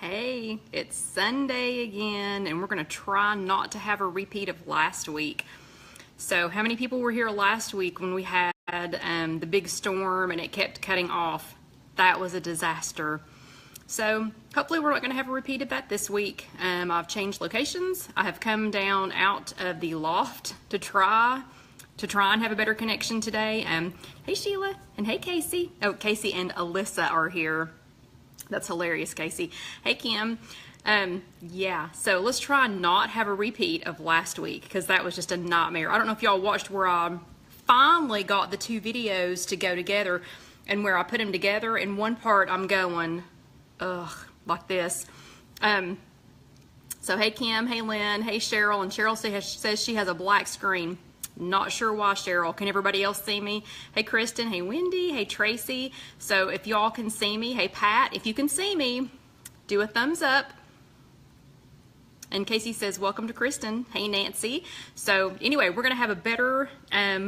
Hey, it's Sunday again, and we're going to try not to have a repeat of last week. So how many people were here last week when we had the big storm and it kept cutting off? That was a disaster. So hopefully we're not going to have a repeat of that this week. I've changed locations. I have come down out of the loft to try and have a better connection today. Hey Sheila, and hey Casey. Oh, Casey and Alyssa are here. That's hilarious, Casey. Hey, Kim. Yeah, so let's try not have a repeat of last week because that was just a nightmare. I don't know if y'all watched where I finally got the two videos to go together and where I put them together. In one part, I'm going, ugh, like this. So hey, Kim. Hey, Lynn. Hey, Cheryl. And Cheryl says she has a black screen. Not sure why, Cheryl. Can everybody else see me? Hey, Kristen. Hey, Wendy. Hey, Tracy. So if y'all can see me, hey, Pat, if you can see me, do a thumbs up. And Casey says, welcome to Kristen. Hey, Nancy. So anyway, we're going to have a better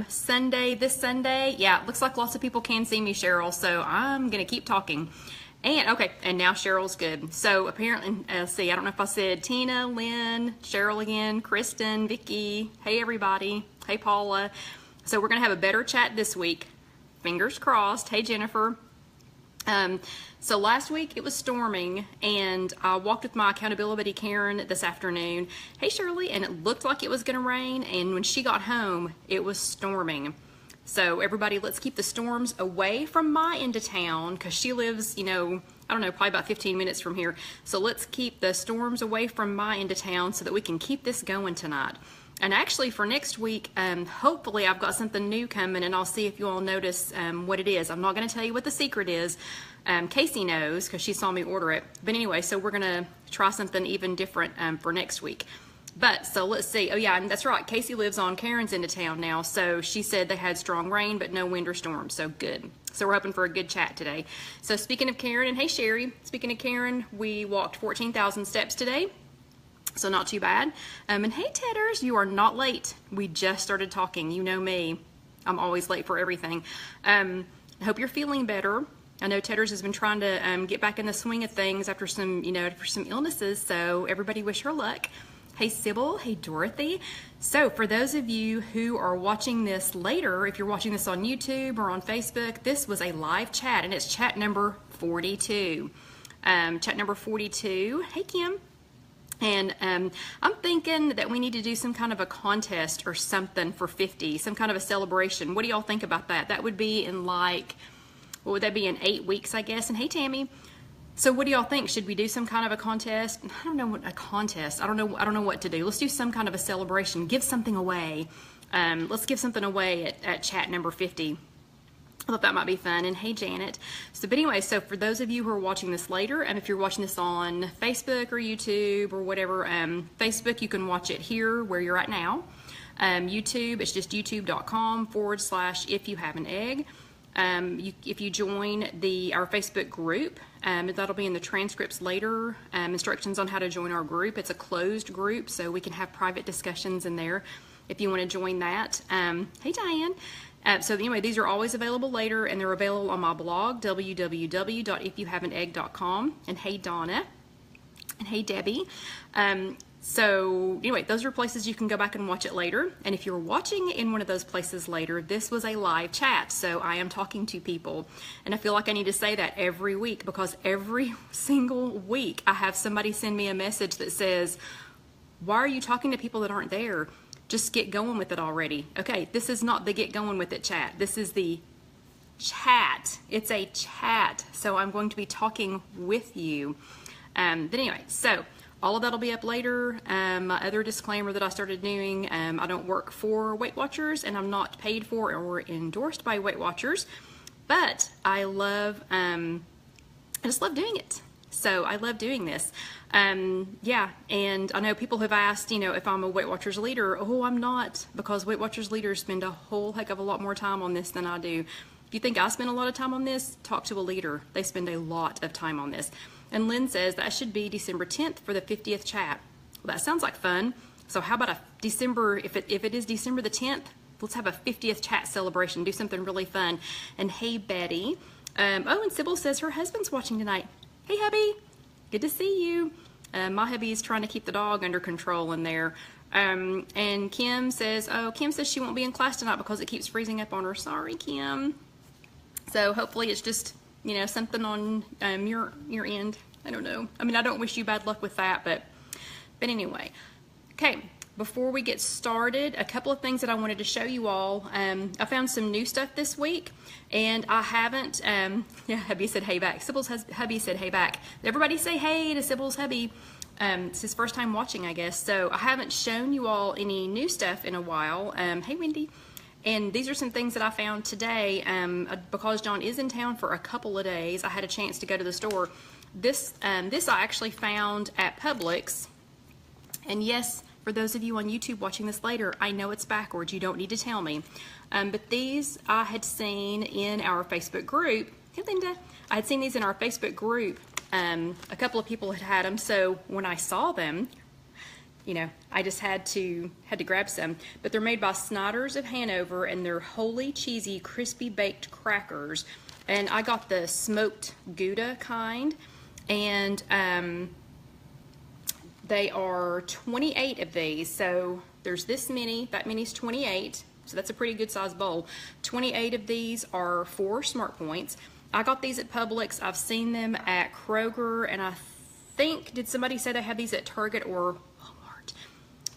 Sunday this Sunday. Yeah, it looks like lots of people can see me, Cheryl. So I'm going to keep talking. And okay, and now Cheryl's good. So apparently, let's see, I don't know if I said Tina, Lynn, Cheryl again, Kristen, Vicky. Hey, everybody. Hey, Paula. So we're going to have a better chat this week. Fingers crossed. Hey, Jennifer. So last week it was storming and I walked with my accountability Karen this afternoon. Hey, Shirley, and it looked like it was going to rain. And when she got home, it was storming. So everybody, let's keep the storms away from my end of town because she lives, I don't know, probably about 15 minutes from here. So let's keep the storms away from my end of town so that we can keep this going tonight. And actually for next week, hopefully I've got something new coming and I'll see if you all notice what it is. I'm not going to tell you what the secret is. Casey knows because she saw me order it. But anyway, so we're going to try something even different for next week. But so let's see. Oh yeah, and that's right. Casey lives on Karen's end of town now. So she said they had strong rain, but no wind or storm. So good. So we're hoping for a good chat today. So speaking of Karen, and hey Sherry, speaking of Karen, we walked 14,000 steps today. So not too bad. And hey Tedders, you are not late. We just started talking. You know me. I'm always late for everything. I hope you're feeling better. I know Tedders has been trying to get back in the swing of things after some, after some illnesses. So everybody wish her luck. Hey Sybil, hey Dorothy. So for those of you who are watching this later, if you're watching this on YouTube or on Facebook, this was a live chat and it's chat number 42. Chat number 42. Hey Kim. And I'm thinking that we need to do some kind of a contest or something for 50, some kind of a celebration. What do y'all think about that? That would be in like, what would that be, in 8 weeks, I guess? And hey Tammy. So what do y'all think? Should we do some kind of a contest? I don't know what a contest. I don't know what to do. Let's do some kind of a celebration. Give something away. Let's give something away at chat number 50. I thought that might be fun. And hey Janet. So but anyway, so for those of you who are watching this later, and if you're watching this on Facebook or YouTube or whatever, Facebook, you can watch it here where you're at now. YouTube, it's just youtube.com/IfYouHaveAnEgg. If you join our Facebook group, that'll be in the transcripts later, instructions on how to join our group. It's a closed group, so we can have private discussions in there if you want to join that. Hey Diane. So anyway, these are always available later, and they're available on my blog, www.ifyouhaveanegg.com. And hey Donna, and hey Debbie. So anyway, those are places you can go back and watch it later. And if you're watching in one of those places later, this was a live chat. So I am talking to people. And I feel like I need to say that every week because every single week I have somebody send me a message that says, why are you talking to people that aren't there? Just get going with it already. Okay, this is not the get going with it chat. This is the chat. It's a chat. So I'm going to be talking with you. But anyway, so all of that will be up later. My other disclaimer that I started doing, I don't work for Weight Watchers and I'm not paid for or endorsed by Weight Watchers, but I just love doing it. So I love doing this. Yeah, and I know people have asked, if I'm a Weight Watchers leader. Oh, I'm not, because Weight Watchers leaders spend a whole heck of a lot more time on this than I do. If you think I spend a lot of time on this, talk to a leader. They spend a lot of time on this. And Lynn says that should be December 10th for the 50th chat. Well, that sounds like fun. So how about if it is December the 10th, let's have a 50th chat celebration, do something really fun. And hey, Betty. Oh, and Sybil says her husband's watching tonight. Hey, hubby. Good to see you. My hubby is trying to keep the dog under control in there. And Kim says she won't be in class tonight because it keeps freezing up on her. Sorry, Kim. So hopefully it's just, you know, something on your end. I don't know. I mean, I don't wish you bad luck with that, but anyway. Okay, before we get started, a couple of things that I wanted to show you all. I found some new stuff this week, and I haven't, yeah, hubby said hey back. Sybil's hubby said hey back. Everybody say hey to Sybil's hubby. It's his first time watching, I guess, so I haven't shown you all any new stuff in a while. Hey, Wendy. And these are some things that I found today. Because John is in town for a couple of days, I had a chance to go to the store. This I actually found at Publix. And yes, for those of you on YouTube watching this later, I know it's backwards. You don't need to tell me. But these I had seen in our Facebook group. Hey, Linda. I had seen these in our Facebook group. A couple of people had them, so when I saw them, you know, I just had to grab some. But they're made by Snyder's of Hanover, and they're wholly cheesy, crispy baked crackers. And I got the smoked Gouda kind, and they are 28 of these. So there's this many, that many's 28. So that's a pretty good size bowl. 28 of these are 4 Smart Points. I got these at Publix. I've seen them at Kroger, and I think, did somebody say they had these at Target or Walmart?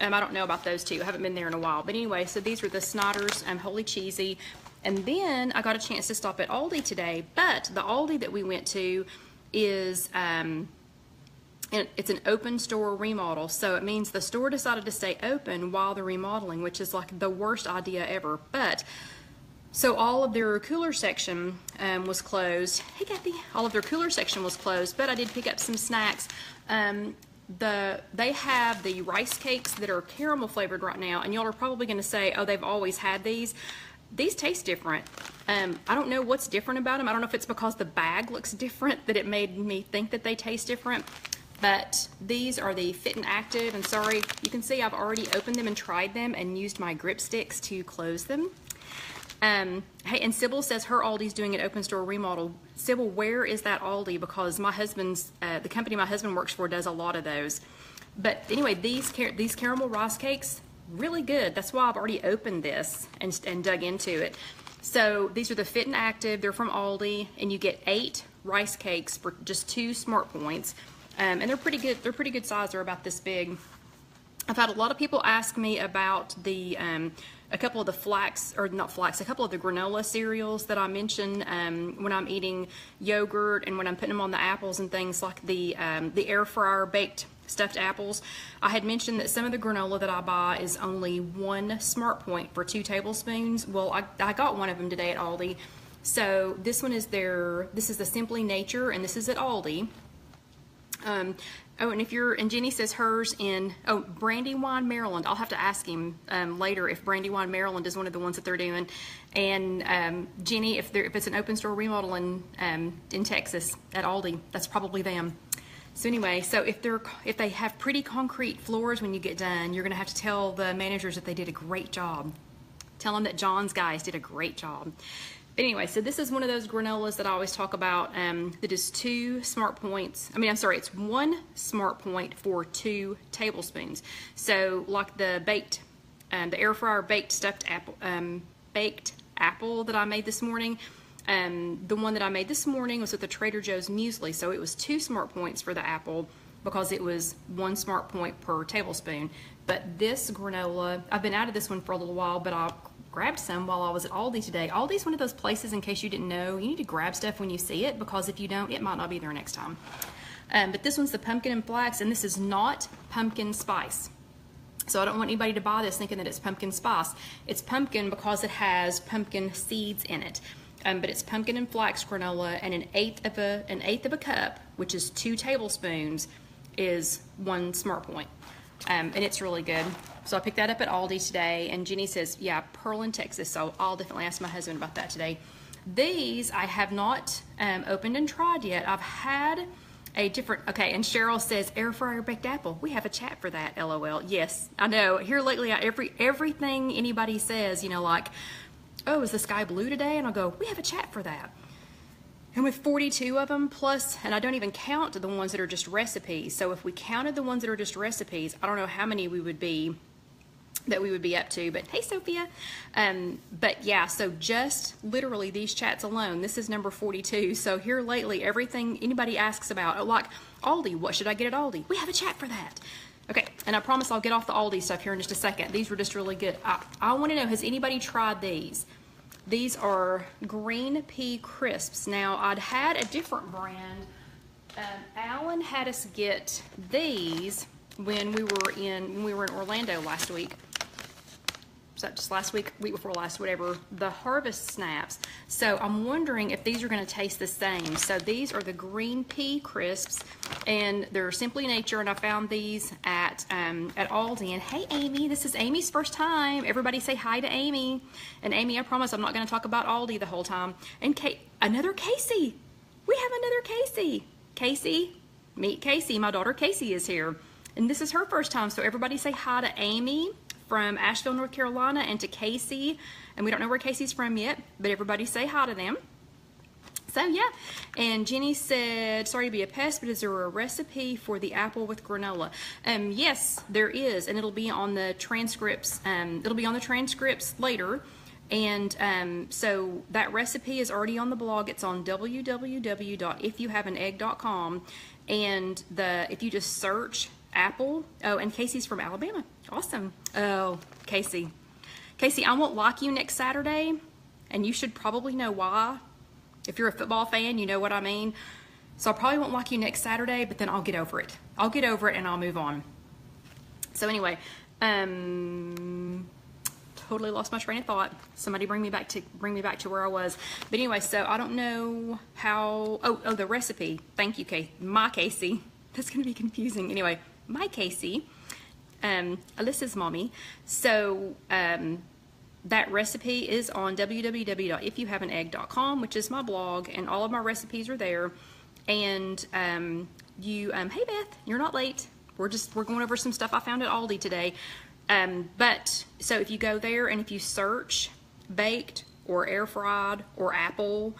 I don't know about those two. I haven't been there in a while. But anyway, so these are the Snyder's Wholly Cheesy. And then I got a chance to stop at Aldi today, but the Aldi that we went to is, it's an open store remodel. So it means the store decided to stay open while they're remodeling, which is like the worst idea ever. But so all of their cooler section was closed. Hey, Kathy. All of their cooler section was closed, but I did pick up some snacks. They have the rice cakes that are caramel flavored right now, and y'all are probably going to say, oh, they've always had these. These taste different. I don't know what's different about them. I don't know if it's because the bag looks different that it made me think that they taste different. But these are the Fit and Active, and sorry, you can see I've already opened them and tried them and used my grip sticks to close them. Hey, and Sybil says her Aldi's doing an open store remodel. Sybil, where is that Aldi? Because my husband's, the company my husband works for does a lot of those. But anyway, these caramel rice cakes, really good. That's why I've already opened this and dug into it. So these are the Fit and Active. They're from Aldi, and you get 8 rice cakes for just 2 Smart Points. And they're pretty good. They're pretty good size. They're about this big. I've had a lot of people ask me about the a couple of the a couple of the granola cereals that I mentioned when I'm eating yogurt and when I'm putting them on the apples and things, like the air fryer baked stuffed apples. I had mentioned that some of the granola that I buy is only 1 Smart Point for 2 tablespoons. Well, I got one of them today at Aldi. So this one is this is the Simply Nature, and this is at Aldi. Oh, and Jenny says hers in, Brandywine, Maryland. I'll have to ask him later if Brandywine, Maryland is one of the ones that they're doing. And Jenny, if it's an open store remodel in Texas at Aldi, that's probably them. So anyway, so if they have pretty concrete floors when you get done, you're going to have to tell the managers that they did a great job. Tell them that John's guys did a great job. But anyway, so this is one of those granolas that I always talk about that is 2 Smart Points. it's 1 Smart Point for 2 tablespoons. So like the the air fryer baked stuffed apple, baked apple that I made this morning. The one that I made this morning was with the Trader Joe's muesli. So it was 2 Smart Points for the apple because it was 1 Smart Point per tablespoon. But this granola, I've been out of this one for a little while, but I grabbed some while I was at Aldi today. Aldi's one of those places, in case you didn't know, you need to grab stuff when you see it, because if you don't, it might not be there next time. But this one's the pumpkin and flax, and this is not pumpkin spice. So I don't want anybody to buy this thinking that it's pumpkin spice. It's pumpkin because it has pumpkin seeds in it. But it's pumpkin and flax granola, and an eighth of a cup, which is 2 tablespoons, is 1 Smart Point. And it's really good. So I picked that up at Aldi today, and Jenny says, yeah, Pearland, Texas, so I'll definitely ask my husband about that today. These I have not opened and tried yet. I've had a different, okay, and Cheryl says, air fryer baked apple. We have a chat for that, LOL. Yes, I know. Here lately, everything anybody says, like, oh, is the sky blue today? And I'll go, we have a chat for that. And with 42 of them plus, and I don't even count the ones that are just recipes. So if we counted the ones that are just recipes, I don't know how many we would be up to, but hey Sophia. But yeah, so just literally these chats alone, this is number 42. So here lately, everything anybody asks about, like Aldi, what should I get at Aldi? We have a chat for that. Okay, and I promise I'll get off the Aldi stuff here in just a second. These were just really good. I want to know, has anybody tried these? These are green pea crisps. Now, I'd had a different brand. Alan had us get these when we were in Orlando last week. So just last week before last, whatever, the Harvest Snaps. So I'm wondering if these are going to taste the same. So these are the green pea crisps, and they're Simply Nature, and I found these at Aldi. And hey, Amy, this is Amy's first time. Everybody say hi to Amy. And Amy, I promise I'm not going to talk about Aldi the whole time. And another Casey. We have another Casey. Casey, meet Casey. My daughter Casey is here, and this is her first time. So everybody say hi to Amy from Asheville, North Carolina, and to Casey. And we don't know where Casey's from yet, but everybody say hi to them. So yeah, and Jenny said, sorry to be a pest, but is there a recipe for the apple with granola? Yes, there is, and it'll be on the transcripts. It'll be on the transcripts later. And so that recipe is already on the blog. It's on www.IfYouHaveAnEgg.com. And if you just search apple, oh, and Casey's from Alabama. Awesome. Oh, Casey. Casey, I won't like you next Saturday, and you should probably know why. If you're a football fan, you know what I mean. So I probably won't like you next Saturday, but then I'll get over it. I'll get over it and I'll move on. So anyway, totally lost my train of thought. Somebody bring me back to where I was. But anyway, so I don't know how. Oh, the recipe. Thank you, Casey. My Casey. That's gonna be confusing. Anyway, my Casey. Alyssa's mommy. So that recipe is on www.ifyouhaveanegg.com, which is my blog, and all of my recipes are there. And hey Beth, you're not late. We're going over some stuff I found at Aldi today. But so if you go there and if you search baked or air fried or apple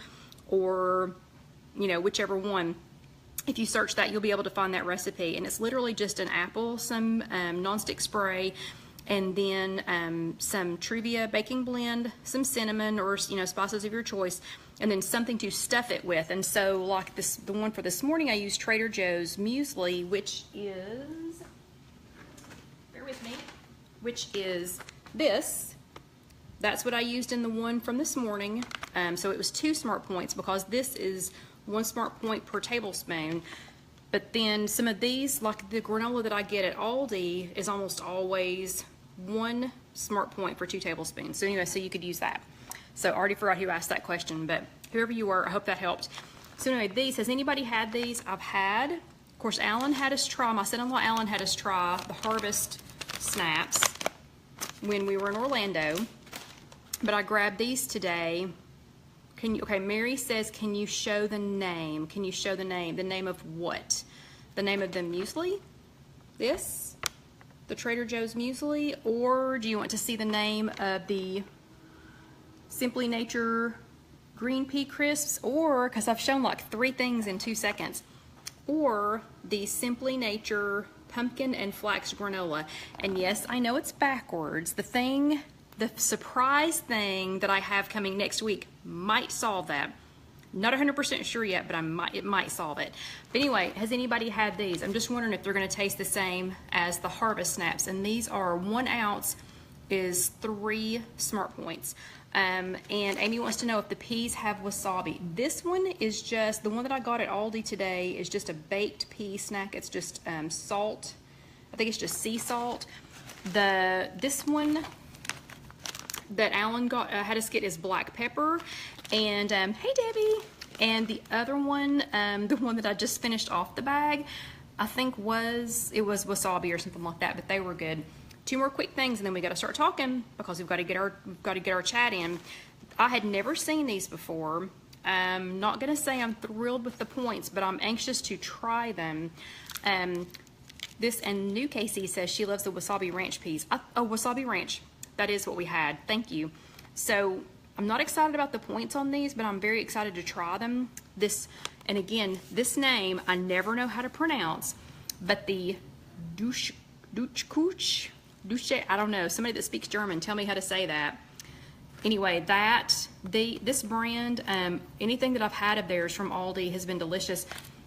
or whichever one, if you search that, you'll be able to find that recipe. And it's literally just an apple, some nonstick spray, and then some Truvia baking blend, some cinnamon or spices of your choice, and then something to stuff it with. And so like the one for this morning, I used Trader Joe's muesli, which is, bear with me, which is this. That's what I used in the one from this morning. So it was 2 smart points because this is 1 smart point per tablespoon. But then some of these, like the granola that I get at Aldi, is almost always 1 smart point for 2 tablespoons. So anyway, so you could use that. So I already forgot who asked that question, but whoever you were, I hope that helped. So anyway, these, has anybody had these? I've had, of course, Alan had us try, my son-in-law Alan had us try the Harvest Snaps when we were in Orlando. But I grabbed these today. Okay, Mary says, can you show the name? Can you show the name? The name of what? The name of the muesli? This? The Trader Joe's muesli? Or do you want to see the name of the Simply Nature green pea crisps? Or, because I've shown like 3 things in 2 seconds. Or the Simply Nature pumpkin and flax granola. And yes, I know it's backwards. The surprise thing that I have coming next week might solve that. Not 100% sure yet, but it might solve it. But anyway, has anybody had these? I'm just wondering if they're going to taste the same as the Harvest Snaps. And these are 1 ounce is 3 smart points. And Amy wants to know if the peas have wasabi. This one is just, the one that I got at Aldi today is just a baked pea snack. It's just salt. I think it's just sea salt. This one that Alan had us get is black pepper. And hey Debbie. And the other one, the one that I just finished off the bag, I think it was wasabi or something like that, but they were good. 2 more quick things and then we got to start talking because we've got to get our chat in. I had never seen these before. I'm not going to say I'm thrilled with the points, but I'm anxious to try them. This, and New Casey says she loves the wasabi ranch peas. Oh, wasabi ranch. That is what we had. Thank you. So I'm not excited about the points on these, but I'm very excited to try them. And again, this name I never know how to pronounce, but the Duschkuch, I don't know, somebody that speaks German, tell me how to say that. Anyway, this brand, anything that I've had of theirs from Aldi has been delicious.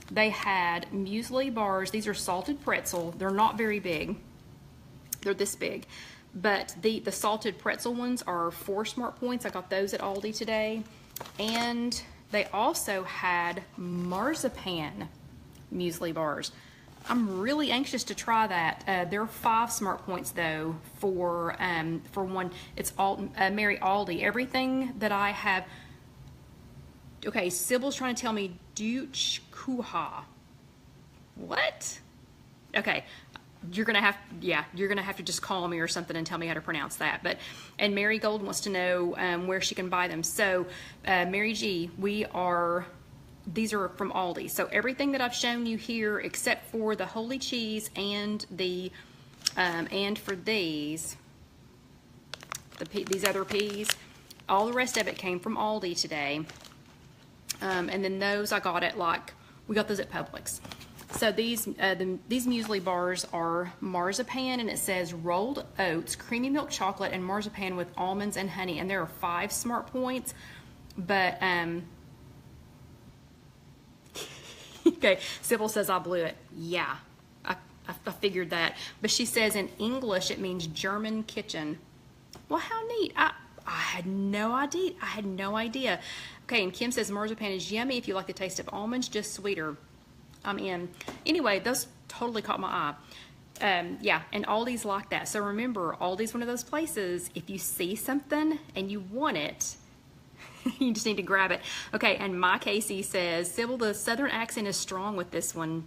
They had muesli bars. These are salted pretzel. They're not very big. They're this big. But the salted pretzel ones are 4 smart points. I got those at Aldi today. And they also had marzipan muesli bars. I'm really anxious to try that. They're 5 smart points though for one. It's Mary Aldi. Everything that I have. Okay, Sybil's trying to tell me Duschkuha. What? Okay, you're gonna have to just call me or something and tell me how to pronounce that. And Mary Gold wants to know where she can buy them. So Mary G, these are from Aldi. So everything that I've shown you here, except for the holy cheese and and for these other peas, all the rest of it came from Aldi today. And then those I got we got those at Publix. So these muesli bars are marzipan, and it says rolled oats, creamy milk chocolate, and marzipan with almonds and honey. And there are 5 smart points, but okay, Sybil says I blew it. Yeah, I figured that. But she says in English it means German kitchen. Well, how neat. I had no idea. Okay, and Kim says marzipan is yummy if you like the taste of almonds, just sweeter. I'm in. Anyway, those totally caught my eye. Yeah, and Aldi's like that. So remember, Aldi's one of those places, if you see something and you want it, you just need to grab it. Okay, and my Casey says, Sybil, the southern accent is strong with this one.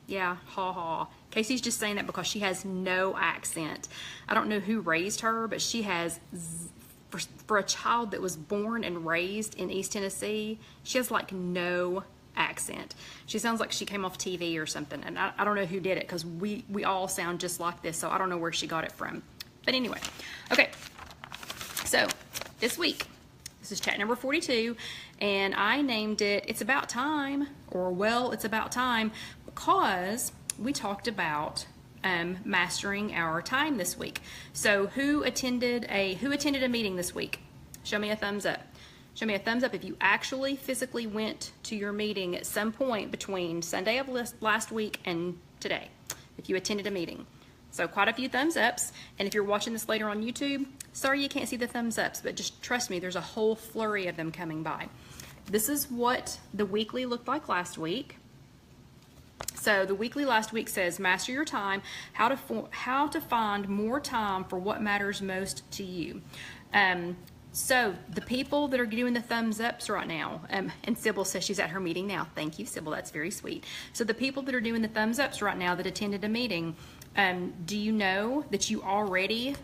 Yeah, ha ha. Casey's just saying that because she has no accent. I don't know who raised her, but she has, for a child that was born and raised in East Tennessee, she has like no accent. She sounds like she came off TV or something, and I don't know who did it because we all sound just like this, so I don't know where she got it from. But anyway, okay, so this week, this is chat number 42, and I named it It's About Time, or well, it's about time, because we talked about mastering our time this week. So who attended a meeting this week? Show me a thumbs up. Show me a thumbs up if you actually physically went to your meeting at some point between Sunday of last week and today, if you attended a meeting. So quite a few thumbs ups, and if you're watching this later on YouTube, sorry you can't see the thumbs ups, but just trust me, there's a whole flurry of them coming by. This is what the weekly looked like last week. So the weekly last week says, master your time, how to find more time for what matters most to you. So the people that are doing the thumbs ups right now, and Sybil says she's at her meeting now. Thank you, Sybil, that's very sweet. So the people that are doing the thumbs ups right now that attended a meeting, do you know that you already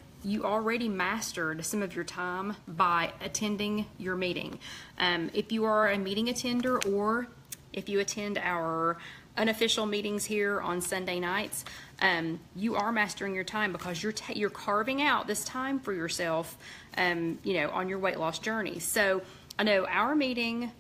mastered some of your time by attending your meeting? If you are a meeting attender, or if you attend our unofficial meetings here on Sunday nights, you are mastering your time because you're carving out this time for yourself, on your weight loss journey. So I know the meeting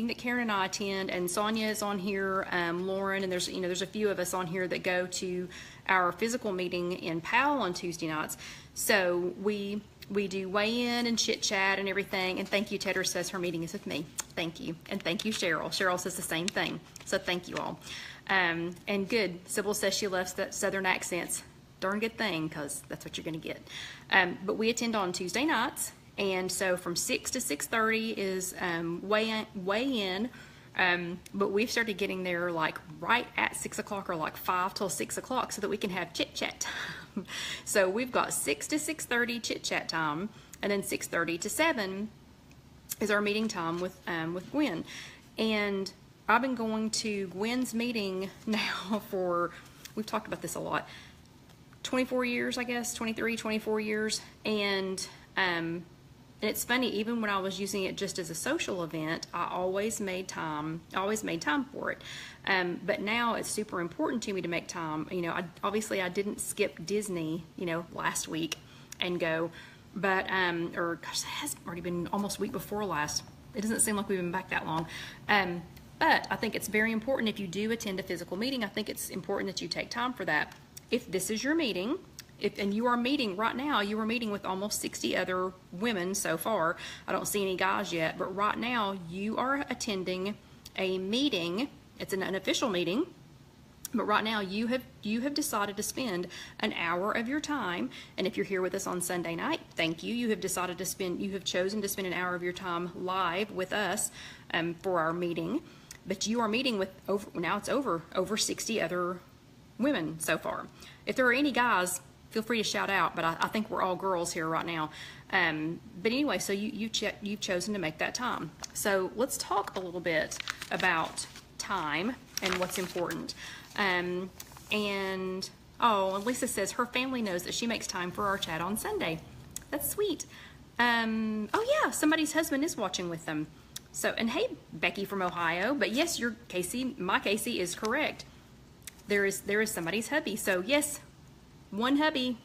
that Karen and I attend, and Sonia is on here, Lauren, and there's a few of us on here that go to our physical meeting in Powell on Tuesday nights. So we do weigh in and chit chat and everything. And thank you, Tedder says her meeting is with me. Thank you. And thank you, Cheryl. Cheryl says the same thing. So thank you all. And good. Sybil says she loves the southern accents. Darn good thing, because that's what you're going to get. But we attend on Tuesday nights. And so from 6 to 6:30 is weigh in. But we've started getting there like right at 6 o'clock, or like 5 till 6 o'clock, so that we can have chit chat time. So we've got 6 to 6:30 chit chat time, and then 6:30 to 7 is our meeting time with Gwen. And I've been going to Gwen's meeting now for, we've talked about this a lot, 24 years, I guess, 23, 24 years. And it's funny, even when I was using it just as a social event, I always made time for it. But now it's super important to me to make time. Obviously I didn't skip Disney, last week and go, but, or gosh, it has already been almost a week before last. It doesn't seem like we've been back that long. But I think it's very important if you do attend a physical meeting, I think it's important that you take time for that. If this is your meeting, and you are meeting right now, you are meeting with almost 60 other women so far. I don't see any guys yet, but right now you are attending a meeting. It's an unofficial meeting, but right now you have decided to spend an hour of your time. And if you're here with us on Sunday night, thank you. You have chosen to spend an hour of your time live with us for our meeting. But you are meeting with over 60 other women so far. If there are any guys, feel free to shout out, but I think we're all girls here right now. But anyway, so you've chosen to make that time. So let's talk a little bit about time and what's important. And Lisa says her family knows that she makes time for our chat on Sunday. That's sweet. Oh yeah, somebody's husband is watching with them. So, and hey, Becky from Ohio, but yes, my Casey is correct. There is somebody's hubby. So yes, one hubby,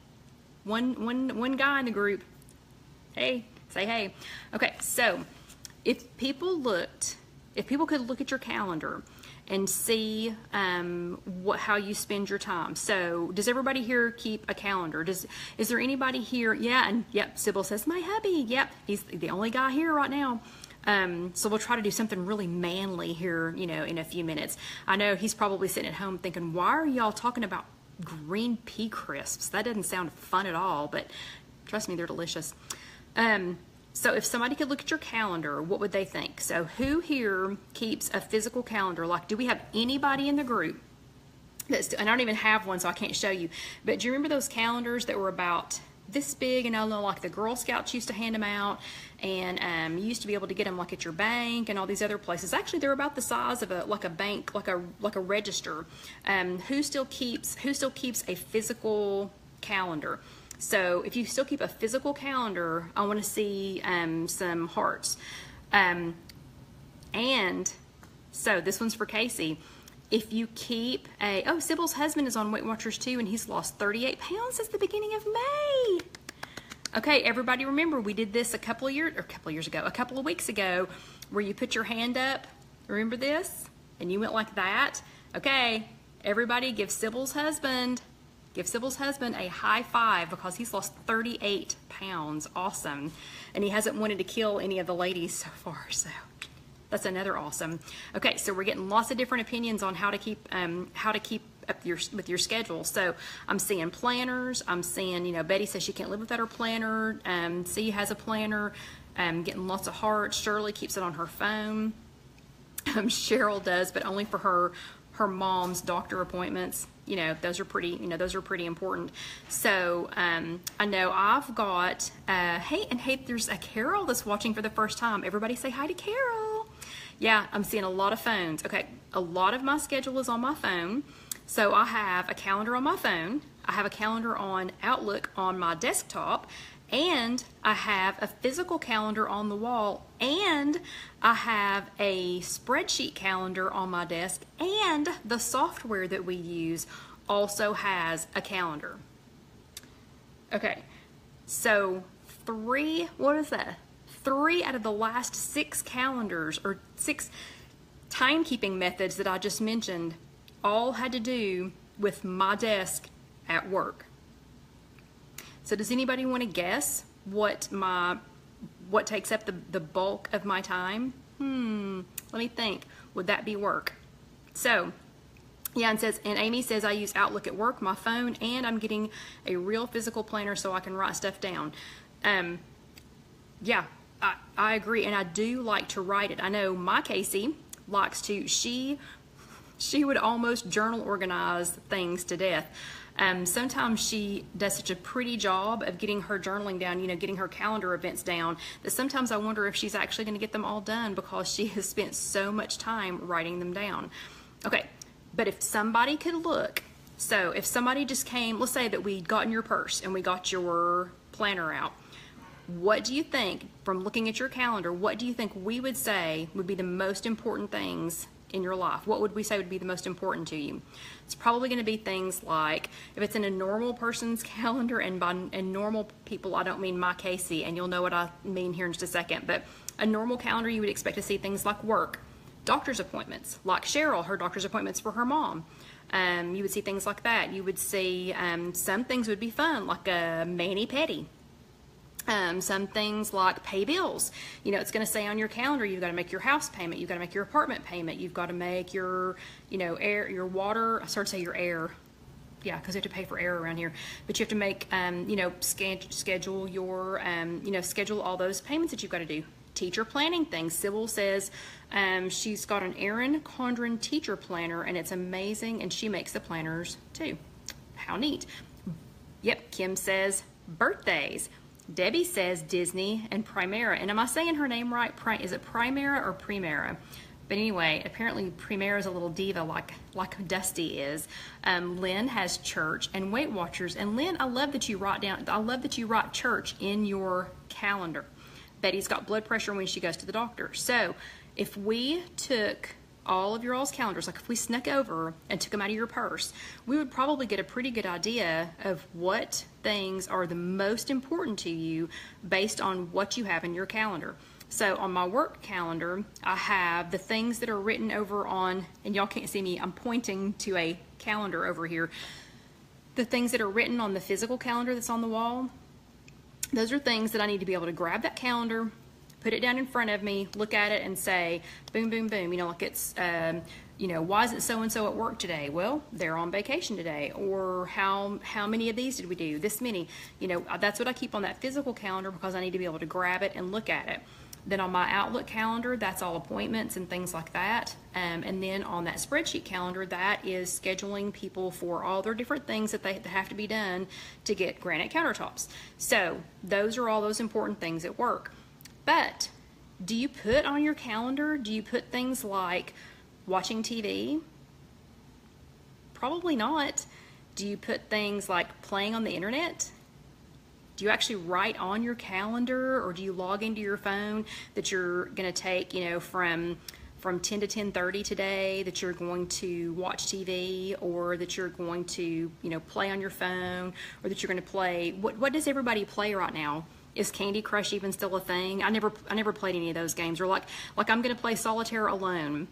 one guy in the group. Hey, say hey. Okay, so if people could look at your calendar and see how you spend your time. So does everybody here keep a calendar? Is there anybody here? Yeah, and yep, Sybil says my hubby. Yep, he's the only guy here right now. So we'll try to do something really manly here, in a few minutes. I know he's probably sitting at home thinking, why are y'all talking about green pea crisps? That doesn't sound fun at all, but trust me, they're delicious. So if somebody could look at your calendar, what would they think? So who here keeps a physical calendar? Like, do we have anybody in the group and I don't even have one, so I can't show you, but do you remember those calendars that were about this big? And I know, like, the Girl Scouts used to hand them out, and you used to be able to get them like at your bank and all these other places. Actually, they're about the size of a bank, like a register. Who still keeps a physical calendar? So if you still keep a physical calendar, I want to see some hearts. And so this one's for Casey. If you keep Sybil's husband is on Weight Watchers too, and he's lost 38 pounds since the beginning of May. Okay, everybody remember we did this a couple of weeks ago, where you put your hand up. Remember this? And you went like that. Okay, everybody give Sybil's husband a high five because he's lost 38 pounds. Awesome. And he hasn't wanted to kill any of the ladies so far, so that's another awesome. Okay, so we're getting lots of different opinions on how to keep up with your schedule. So I'm seeing planners. I'm seeing, Betty says she can't live without her planner. C has a planner. Getting lots of hearts. Shirley keeps it on her phone. Cheryl does, but only for her mom's doctor appointments. Those are pretty important. So I know I've got hey, there's a Carol that's watching for the first time. Everybody say hi to Carol. Yeah, I'm seeing a lot of phones. Okay, a lot of my schedule is on my phone. So I have a calendar on my phone. I have a calendar on Outlook on my desktop, and I have a physical calendar on the wall, and I have a spreadsheet calendar on my desk, and the software that we use also has a calendar. Okay, so 3 out of the last 6 calendars or 6 timekeeping methods that I just mentioned all had to do with my desk at work. So does anybody want to guess what takes up the bulk of my time? Let me think. Would that be work? So yeah, and Amy says I use Outlook at work, my phone, and I'm getting a real physical planner so I can write stuff down. Yeah, I agree, and I do like to write it. I know my Casey likes to, she would almost journal organize things to death. Sometimes she does such a pretty job of getting her journaling down, getting her calendar events down, that sometimes I wonder if she's actually going to get them all done because she has spent so much time writing them down. Okay, but if somebody could look, so if somebody just came, let's say that we'd gotten your purse and we got your planner out, what do you think, from looking at your calendar, what do you think we would say would be the most important things in your life? What would we say would be the most important to you? It's probably going to be things like, if it's in a normal person's calendar, and by normal people, I don't mean my Casey, and you'll know what I mean here in just a second, but a normal calendar, you would expect to see things like work, doctor's appointments, like Cheryl, her doctor's appointments for her mom. You would see things like that. You would see some things would be fun, like a mani-pedi. Some things like pay bills. You know, it's going to say on your calendar, you've got to make your house payment, you've got to make your apartment payment, you've got to make your, you know, your water, I started to say your air. Yeah, because you have to pay for air around here. But you have to make, you know, schedule your, you know, schedule all those payments that you've got to do. Teacher planning things. Sybil says she's got an Erin Condren teacher planner, and it's amazing, and she makes the planners too. How neat. Yep, Kim says birthdays. Debbie says Disney and Primera. And am I saying her name right? Is it Primera or Primera? But anyway, apparently Primera is a little diva like Dusty is. Lynn has church and Weight Watchers. And Lynn, I love that you write church in your calendar. Betty's got blood pressure when she goes to the doctor. So if we took all of your all's calendars, like if we snuck over and took them out of your purse, we would probably get a pretty good idea of what things are the most important to you based on what you have in your calendar. So on my work calendar, I have the things that are written over on, and y'all can't see me, I'm pointing to a calendar over here. The things that are written on the physical calendar that's on the wall, those are things that I need to be able to grab that calendar, put it down in front of me, look at it and say, boom, boom, boom. You know, like it's, you know, why is it so-and-so at work today? Well, they're on vacation today. Or how many of these did we do? This many. You know, that's what I keep on that physical calendar because I need to be able to grab it and look at it. Then on my Outlook calendar, that's all appointments and things like that. And then on that spreadsheet calendar, that is scheduling people for all their different things that have to be done to get granite countertops. So those are all those important things at work. But do you put on your calendar, do you put things like watching TV? Probably not. Do you put things like playing on the internet? Do you actually write on your calendar, or do you log into your phone that you're going to take, you know, from 10 to 10:30 today, that you're going to watch TV, or that you're going to, you know, play on your phone, or that you're going to play, what does everybody play right now? Is Candy Crush even still a thing? I never played any of those games. Or like I'm going to play solitaire alone,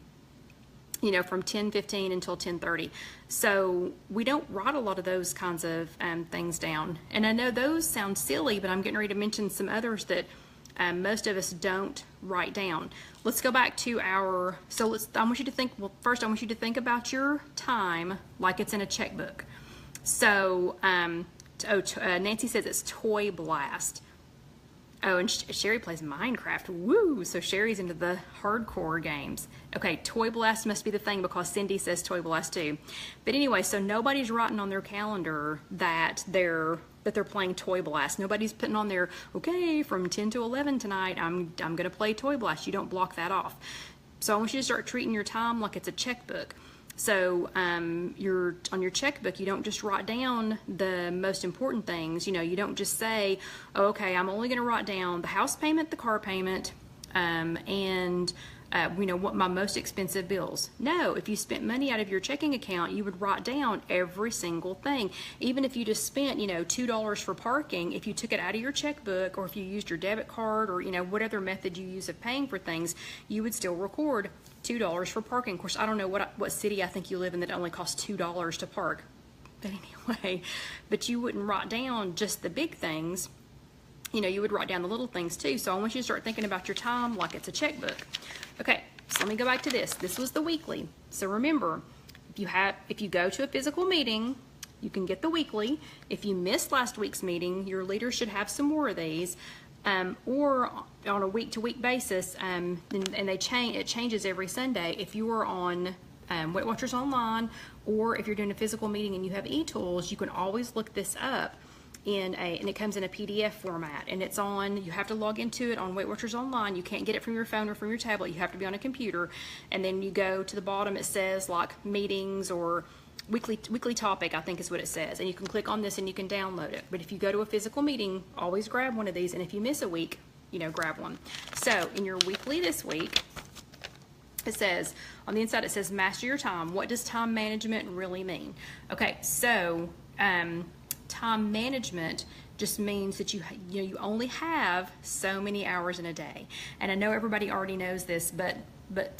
you know, from 10:15 until 10:30. So we don't write a lot of those kinds of things down. And I know those sound silly, but I'm getting ready to mention some others that most of us don't write down. Let's go back to I want you to think, well, first I want you to think about your time like it's in a checkbook. So, Nancy says it's Toy Blast. Oh, and Sherry plays Minecraft. Woo! So Sherry's into the hardcore games. Okay, Toy Blast must be the thing because Cindy says Toy Blast too. But anyway, so nobody's writing on their calendar that they're playing Toy Blast. Nobody's putting on there, okay, from 10 to 11 tonight, I'm going to play Toy Blast. You don't block that off. So I want you to start treating your time like it's a checkbook. So on your checkbook, you don't just write down the most important things. You know, you don't just say, oh, okay, I'm only going to write down the house payment, the car payment, and you know, what my most expensive bills. No, if you spent money out of your checking account, you would write down every single thing. Even if you just spent, you know, $2 for parking, if you took it out of your checkbook, or if you used your debit card, or, you know, whatever method you use of paying for things, you would still record $2 for parking. Of course, I don't know what city I think you live in that only costs $2 to park. But anyway, but you wouldn't write down just the big things. You know, you would write down the little things too. So I want you to start thinking about your time like it's a checkbook. Okay, so let me go back to this. This was the weekly. So remember, if you go to a physical meeting, you can get the weekly. If you missed last week's meeting, your leader should have some more of these. Or on a week-to-week basis, and it changes every Sunday. If you are on Weight Watchers Online, or if you're doing a physical meeting and you have e-tools, you can always look this up and it comes in a PDF format, and it's on, you have to log into it on Weight Watchers Online. You can't get it from your phone or from your tablet. You have to be on a computer, and then you go to the bottom, it says like meetings or weekly topic, I think is what it says, and you can click on this and you can download it. But if you go to a physical meeting, always grab one of these, and if you miss a week, you know, grab one. So in your weekly this week, It says, on the inside it says master your time. What does time management really mean? Okay, so time management just means that you only have so many hours in a day. And I know everybody already knows this, but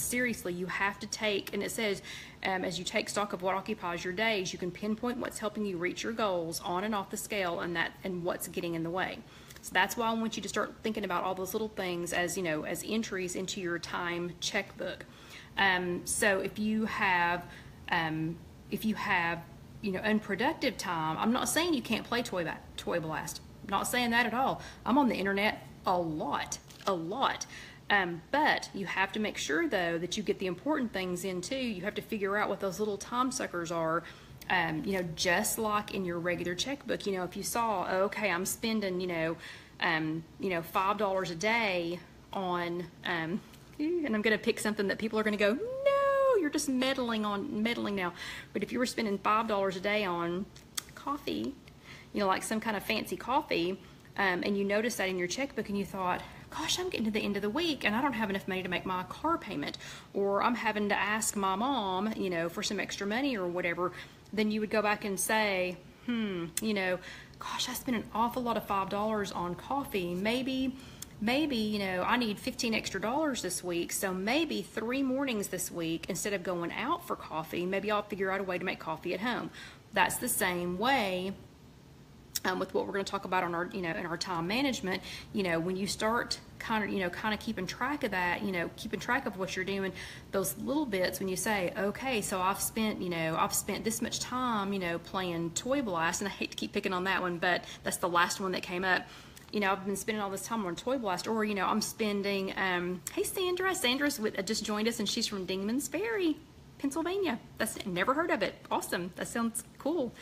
seriously, you have to take, and it says, as you take stock of what occupies your days, you can pinpoint what's helping you reach your goals on and off the scale, and what's getting in the way. So that's why I want you to start thinking about all those little things as as entries into your time checkbook. So if you have unproductive time, I'm not saying you can't play Toy Blast. I'm not saying that at all. I'm on the internet a lot. But you have to make sure, though, that you get the important things in too. You have to figure out what those little time suckers are. Just like in your regular checkbook. If you saw, okay, I'm spending, $5 a day on, and I'm going to pick something that people are going to go, no, you're just meddling now. But if you were spending $5 a day on coffee, like some kind of fancy coffee, and you noticed that in your checkbook and you thought, gosh, I'm getting to the end of the week and I don't have enough money to make my car payment, or I'm having to ask my mom, for some extra money or whatever, then you would go back and say, gosh, I spent an awful lot of $5 on coffee. Maybe, I need 15 extra dollars this week, so maybe 3 mornings this week, instead of going out for coffee, maybe I'll figure out a way to make coffee at home. That's the same way with what we're going to talk about on our, in our time management. When you start kind of keeping track of that, keeping track of what you're doing, those little bits, when you say, okay, so I've spent this much time, playing Toy Blast, and I hate to keep picking on that one, but that's the last one that came up. I've been spending all this time on Toy Blast, or, I'm spending, hey, Sandra's just joined us, and she's from Dingman's Ferry, Pennsylvania. Never heard of it. Awesome. That sounds cool.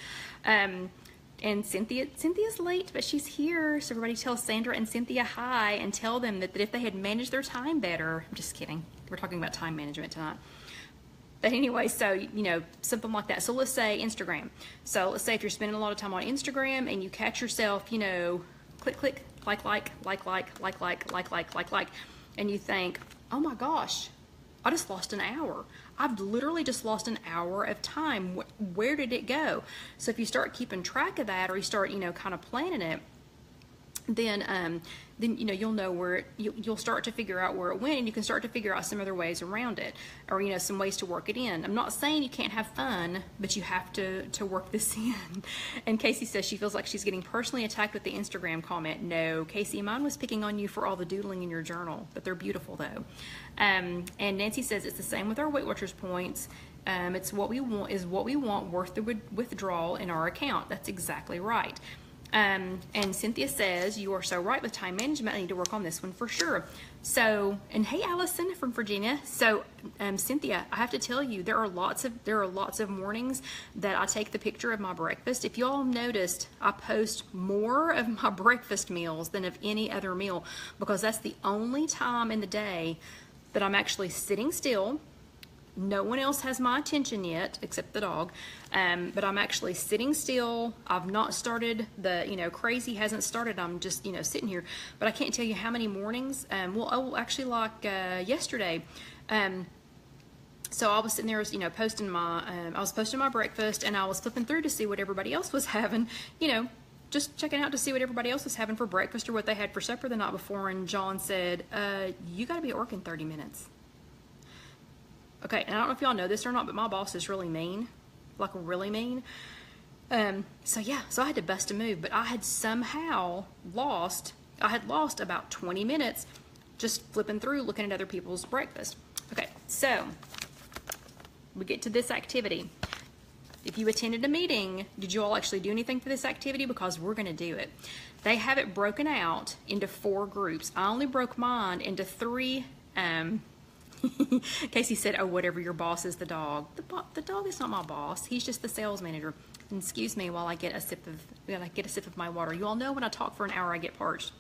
And Cynthia's late, but she's here. So everybody tell Sandra and Cynthia hi, and tell them that if they had managed their time better, I'm just kidding. We're talking about time management tonight. But anyway, so, something like that. So let's say Instagram. So let's say if you're spending a lot of time on Instagram and you catch yourself, click, like, and you think, oh my gosh, I just lost an hour. I've literally just lost an hour of time. Where did it go? So if you start keeping track of that, or you start, kind of planning it, then you'll know where you'll start to figure out where it went, and you can start to figure out some other ways around it, or some ways to work it in. I'm not saying you can't have fun, but you have to work this in. And Casey says she feels like she's getting personally attacked with the Instagram comment. No, Casey, mine was picking on you for all the doodling in your journal, but they're beautiful though. And Nancy says it's the same with our Weight Watchers points. It's what we want worth the withdrawal in our account. That's exactly right. And Cynthia says, you are so right with time management. I need to work on this one for sure. So, and hey, Allison from Virginia. So, Cynthia, I have to tell you, there are lots of mornings that I take the picture of my breakfast. If you all noticed, I post more of my breakfast meals than of any other meal, because that's the only time in the day that I'm actually sitting still. No one else has my attention yet, except the dog, but I'm actually sitting still. I've not started the, crazy hasn't started. I'm just, sitting here. But I can't tell you how many mornings, yesterday, so I was sitting there, posting my breakfast, and I was flipping through to see what everybody else was having, just checking out to see what everybody else was having for breakfast or what they had for supper the night before, and John said, you got to be at work in 30 minutes. Okay, and I don't know if y'all know this or not, but my boss is really mean, like really mean. So I had to bust a move, but I had somehow lost about 20 minutes just flipping through, looking at other people's breakfast. Okay, so we get to this activity. If you attended a meeting, did you all actually do anything for this activity? Because we're going to do it. They have it broken out into 4 groups. I only broke mine into 3. Casey said, oh, whatever, your boss is the dog. The dog is not my boss. He's just the sales manager. And excuse me while I get a sip of my water. You all know when I talk for an hour, I get parched.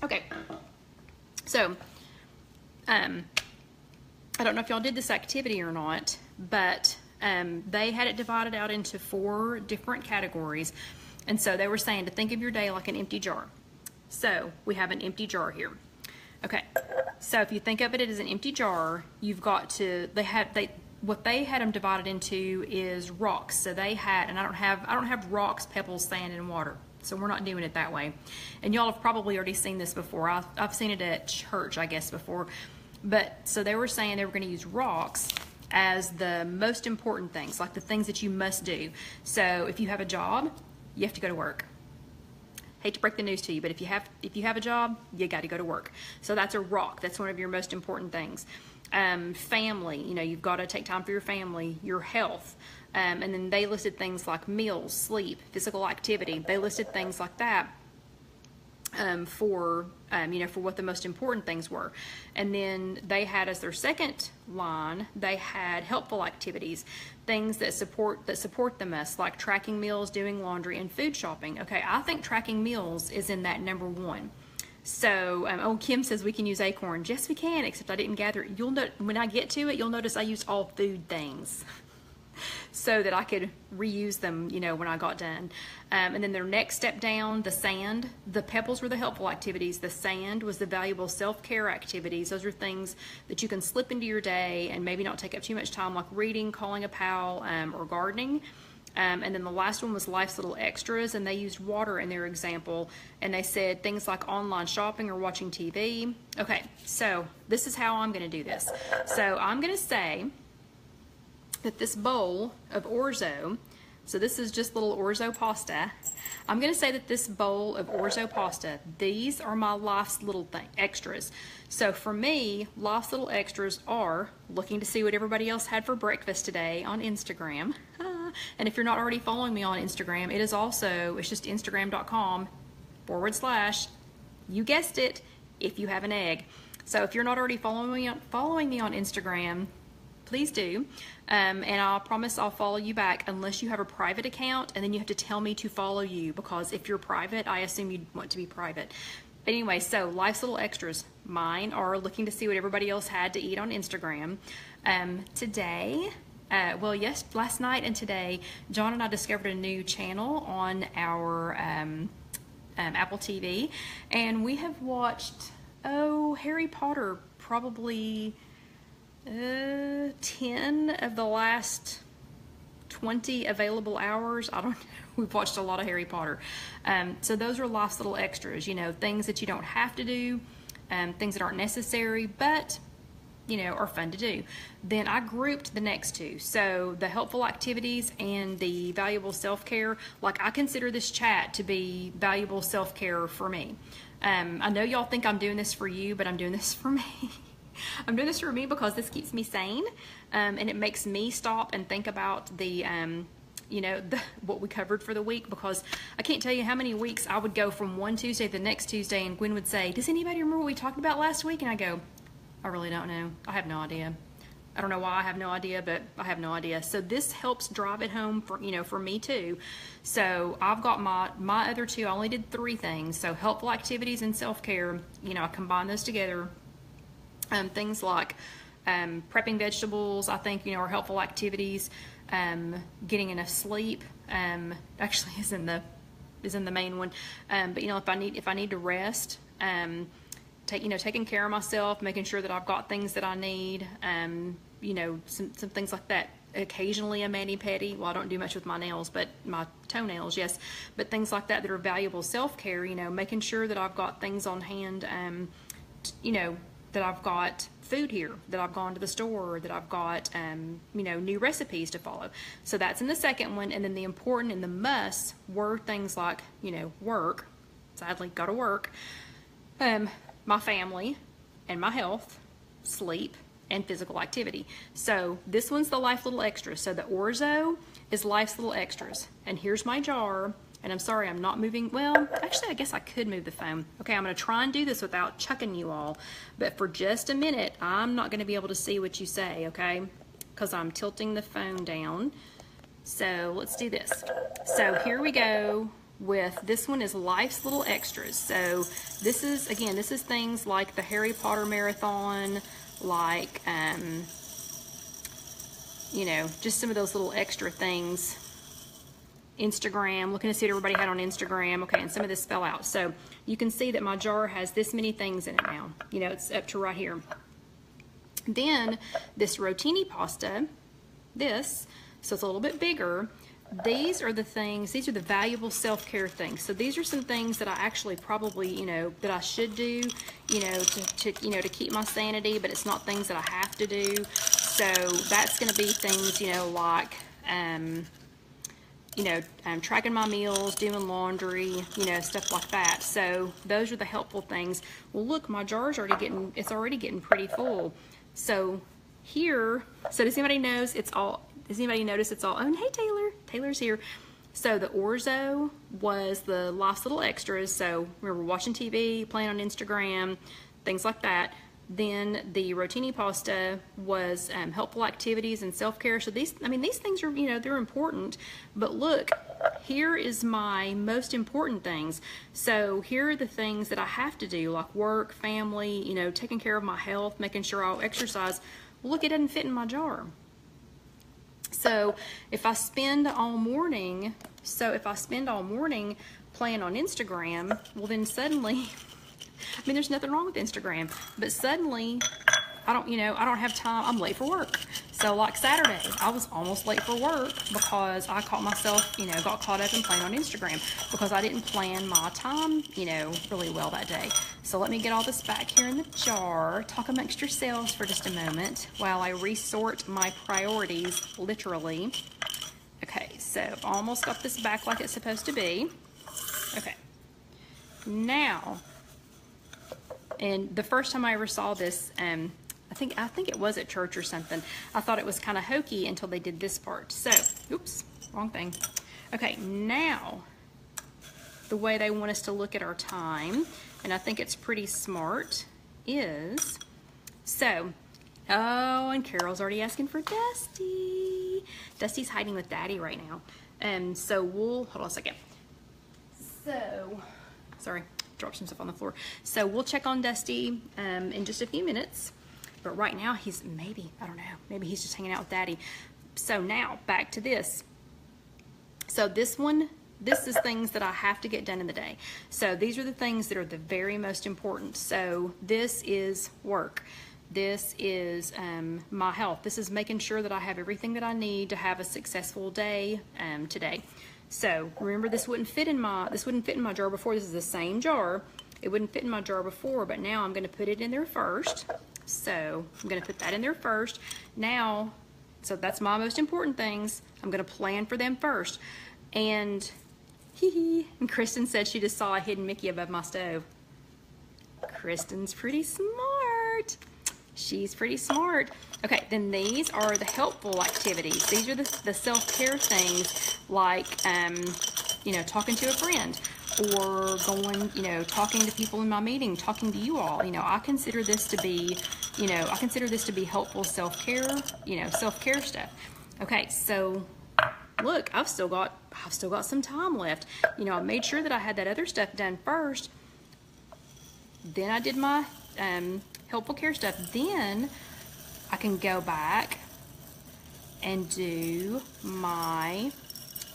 Okay. So, I don't know if y'all did this activity or not, but they had it divided out into 4 different categories. And so they were saying to think of your day like an empty jar. So we have an empty jar here. Okay, So if you think of it as an empty jar, you've got to, what they had them divided into is rocks. So they had, and I don't have rocks, pebbles, sand, and water. So we're not doing it that way. And y'all have probably already seen this before. I've seen it at church, I guess, before. But so they were saying they were going to use rocks as the most important things, like the things that you must do. So if you have a job, you have to go to work. Hate to break the news to you, but if you have a job, you got to go to work. So that's a rock. That's one of your most important things. Family, you know, you've got to take time for your family, your health. And then they listed things like meals, sleep, physical activity. They listed things like that for what the most important things were. And then they had as their second line, they had helpful activities, things that support the must, like tracking meals, doing laundry, and food shopping. Okay, I think tracking meals is in that number one. So, Kim says we can use acorns. Yes, we can, except I didn't gather it. You'll note when I get to it, you'll notice I used all food things so that I could reuse them, you know, when I got done. And then their next step down, the sand, the pebbles were the helpful activities. The sand was the valuable self-care activities. Those are things that you can slip into your day and maybe not take up too much time, like reading, calling a pal, or gardening. And then the last one was life's little extras, and they used water in their example, and they said things like online shopping or watching TV. Okay, so this is how I'm going to do this. So I'm going to say that this bowl of orzo, so this is just little orzo pasta. I'm going to say that this bowl of orzo pasta, these are my life's little extras. So for me, life's little extras are looking to see what everybody else had for breakfast today on Instagram. And if you're not already following me on Instagram, it is also, it's just instagram.com/ you guessed it, if you have an egg. So if you're not already following me on Instagram, please do. And I'll promise I'll follow you back unless you have a private account, and then you have to tell me to follow you, because if you're private, I assume you'd want to be private. But anyway, so life's little extras. Mine are looking to see what everybody else had to eat on Instagram. Today, last night and today, John and I discovered a new channel on our Apple TV, and we have watched, Harry Potter probably 10 of the last 20 available hours. I don't know. We've watched a lot of Harry Potter. So those are life's little extras, you know, things that you don't have to do, things that aren't necessary, but you know, are fun to do. Then I grouped the next two. So the helpful activities and the valuable self-care, like I consider this chat to be valuable self-care for me. I know y'all think I'm doing this for you, but I'm doing this for me. I'm doing this for me because this keeps me sane, and it makes me stop and think about the, what we covered for the week, because I can't tell you how many weeks I would go from one Tuesday to the next Tuesday, and Gwen would say, does anybody remember what we talked about last week? And I go, I really don't know. I have no idea. I don't know why I have no idea, but I have no idea. So this helps drive it home for me too. So I've got my other two. I only did 3 things. So helpful activities and self-care, I combine those together. Things like prepping vegetables, I think, are helpful activities. Getting enough sleep actually is in the main one. But if I need to rest, taking care of myself, making sure that I've got things that I need, some things like that. Occasionally a mani-pedi. Well, I don't do much with my nails, but my toenails, yes. But things like that are valuable self-care, making sure that I've got things on hand, that I've got food here, that I've gone to the store, that I've got, new recipes to follow. So that's in the second one. And then the important and the must were things like, work, sadly, gotta work, my family and my health, sleep, and physical activity. So this one's the life little extras. So the orzo is life's little extras. And here's my jar. And I'm sorry, I'm not moving. Well, actually, I guess I could move the phone. Okay, I'm going to try and do this without chucking you all. But for just a minute, I'm not going to be able to see what you say, okay? Because I'm tilting the phone down. So let's do this. So here we go with, this one is life's little extras. So this is things like the Harry Potter marathon, like, just some of those little extra things Instagram, looking to see what everybody had on Instagram. Okay, and some of this fell out. So you can see that my jar has this many things in it now. You know, it's up to right here. Then this rotini pasta, so it's a little bit bigger. These are the things, these are the valuable self-care things. So these are some things that I actually probably, you know, that I should do, you know, to keep my sanity, but it's not things that I have to do. So that's going to be things, you know, like, tracking my meals, doing laundry, you know, stuff like that. So those are the helpful things. Well, look, my jar's already getting pretty full. So here, so does anybody notice it's all, oh, and hey, Taylor's here. So the orzo was the Life's Little Extras. So remember, watching TV, playing on Instagram, things like that. Then the rotini pasta was helpful activities and self-care. So these things are, you know, they're important. But look, here is my most important things. So here are the things that I have to do, like work, family, you know, taking care of my health, making sure I'll exercise. Well, look, it doesn't fit in my jar. So if I spend all morning playing on Instagram, well then suddenly, I mean, there's nothing wrong with Instagram, but suddenly I don't have time. I'm late for work. So like Saturday, I was almost late for work because I caught myself, you know, got caught up in playing on Instagram because I didn't plan my time, you know, really well that day. So let me get all this back here in the jar. Talk amongst yourselves for just a moment while I resort my priorities, literally. Okay, so I've almost got this back like it's supposed to be. Okay, now, and the first time I ever saw this, I think it was at church or something. I thought it was kind of hokey until they did this part. So, oops, wrong thing. Okay, now the way they want us to look at our time, and I think it's pretty smart, is, so, oh, and Carol's already asking for Dusty. Dusty's hiding with Daddy right now. So hold on a second. So, sorry, dropped some stuff on the floor. So we'll check on Dusty in just a few minutes. But right now he's I don't know, maybe he's just hanging out with Daddy. So now back to this. So this is things that I have to get done in the day. So these are the things that are the very most important. So this is work. This is my health. This is making sure that I have everything that I need to have a successful day today. So remember, this wouldn't fit in my jar before. This is the same jar. It wouldn't fit in my jar before, but now I'm going to put it in there first. So I'm going to put that in there first. Now, so that's my most important things. I'm going to plan for them first. And and Kristen said she just saw a hidden Mickey above my stove. Kristen's pretty smart. She's pretty smart. Okay, then these are the helpful activities. These are the self-care things, like, you know, talking to a friend, or going, you know, talking to people in my meeting, talking to you all. You know, I consider this to be, you know, helpful self-care, you know, self-care stuff. Okay, so look, I've still got some time left. You know, I made sure that I had that other stuff done first. Then I did my helpful care stuff. Then I can go back and do my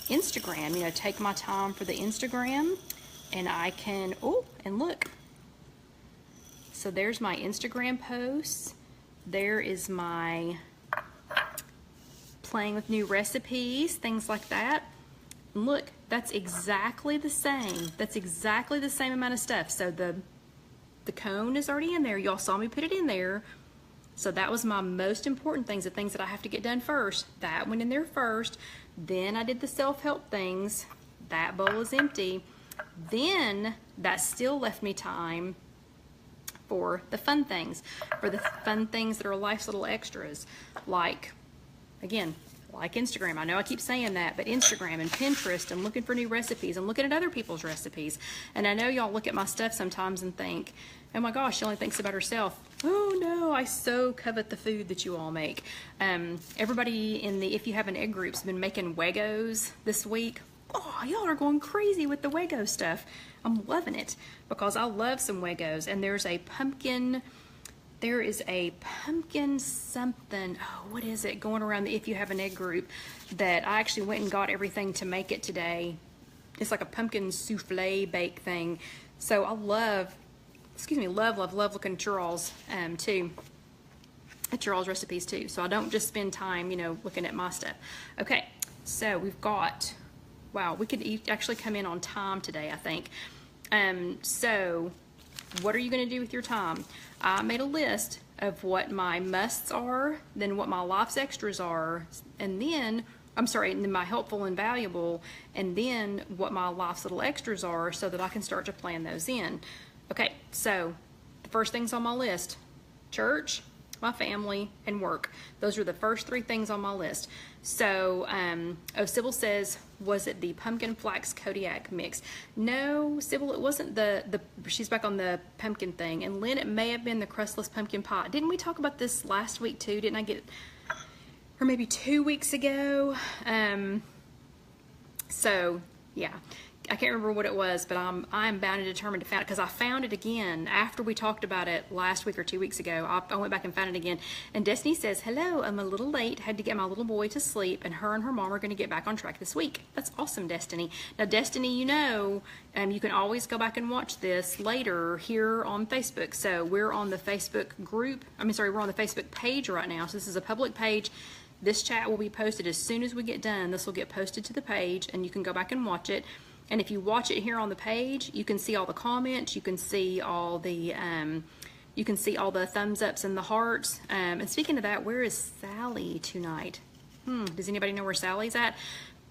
Instagram, you know, take my time for the Instagram, and I can, oh, and look. So there's my Instagram posts. There is my playing with new recipes, things like that. And look, that's exactly the same. That's exactly the same amount of stuff. So the cone is already in there. Y'all saw me put it in there. So that was my most important things, the things that I have to get done first. That went in there first. Then I did the self-help things. That bowl is empty. Then that still left me time for the fun things. For the fun things that are life's little extras. Like, again, like Instagram. I know I keep saying that, but Instagram and Pinterest and looking for new recipes and looking at other people's recipes. And I know y'all look at my stuff sometimes and think, oh my gosh, she only thinks about herself. Oh no, I so covet the food that you all make. Everybody in the If You Have an Egg groups have been making Wegos this week. Oh, y'all are going crazy with the Wego stuff. I'm loving it because I love some Wegos. And there's a pumpkin there is a pumpkin something, oh, what is it, going around the If You Have an Egg group that I actually went and got everything to make it today. It's like a pumpkin souffle bake thing. So I love, love looking at churros too. At churros recipes too. So I don't just spend time, you know, looking at my stuff. Okay, so we've got, wow, we could actually come in on time today, I think. So what are you going to do with your time? I made a list of what my musts are, then what my life's extras are, and then, I'm sorry, and then my helpful and valuable, and then what my life's little extras are so that I can start to plan those in. Okay, so the first things on my list, church, my family, and work. Those are the first 3 things on my list. So, oh, Sybil says, was it the pumpkin flax Kodiak mix? No, Sybil, it wasn't she's back on the pumpkin thing. And Lynn, it may have been the crustless pumpkin pie. Didn't we talk about this last week too? Didn't I get, or maybe 2 weeks ago? So, yeah. I can't remember what it was, but I'm bound and determined to find it because I found it again after we talked about it last week or 2 weeks ago. I went back and found it again. And Destiny says, hello, I'm a little late. Had to get my little boy to sleep, and her mom are going to get back on track this week. That's awesome, Destiny. Now, Destiny, you know, you can always go back and watch this later here on Facebook. So we're on the Facebook group. We're on the Facebook page right now. So this is a public page. This chat will be posted as soon as we get done. This will get posted to the page, and you can go back and watch it. And if you watch it here on the page, you can see all the comments, you can see all the thumbs ups and the hearts. And speaking of that, where is Sally tonight? Does anybody know where Sally's at?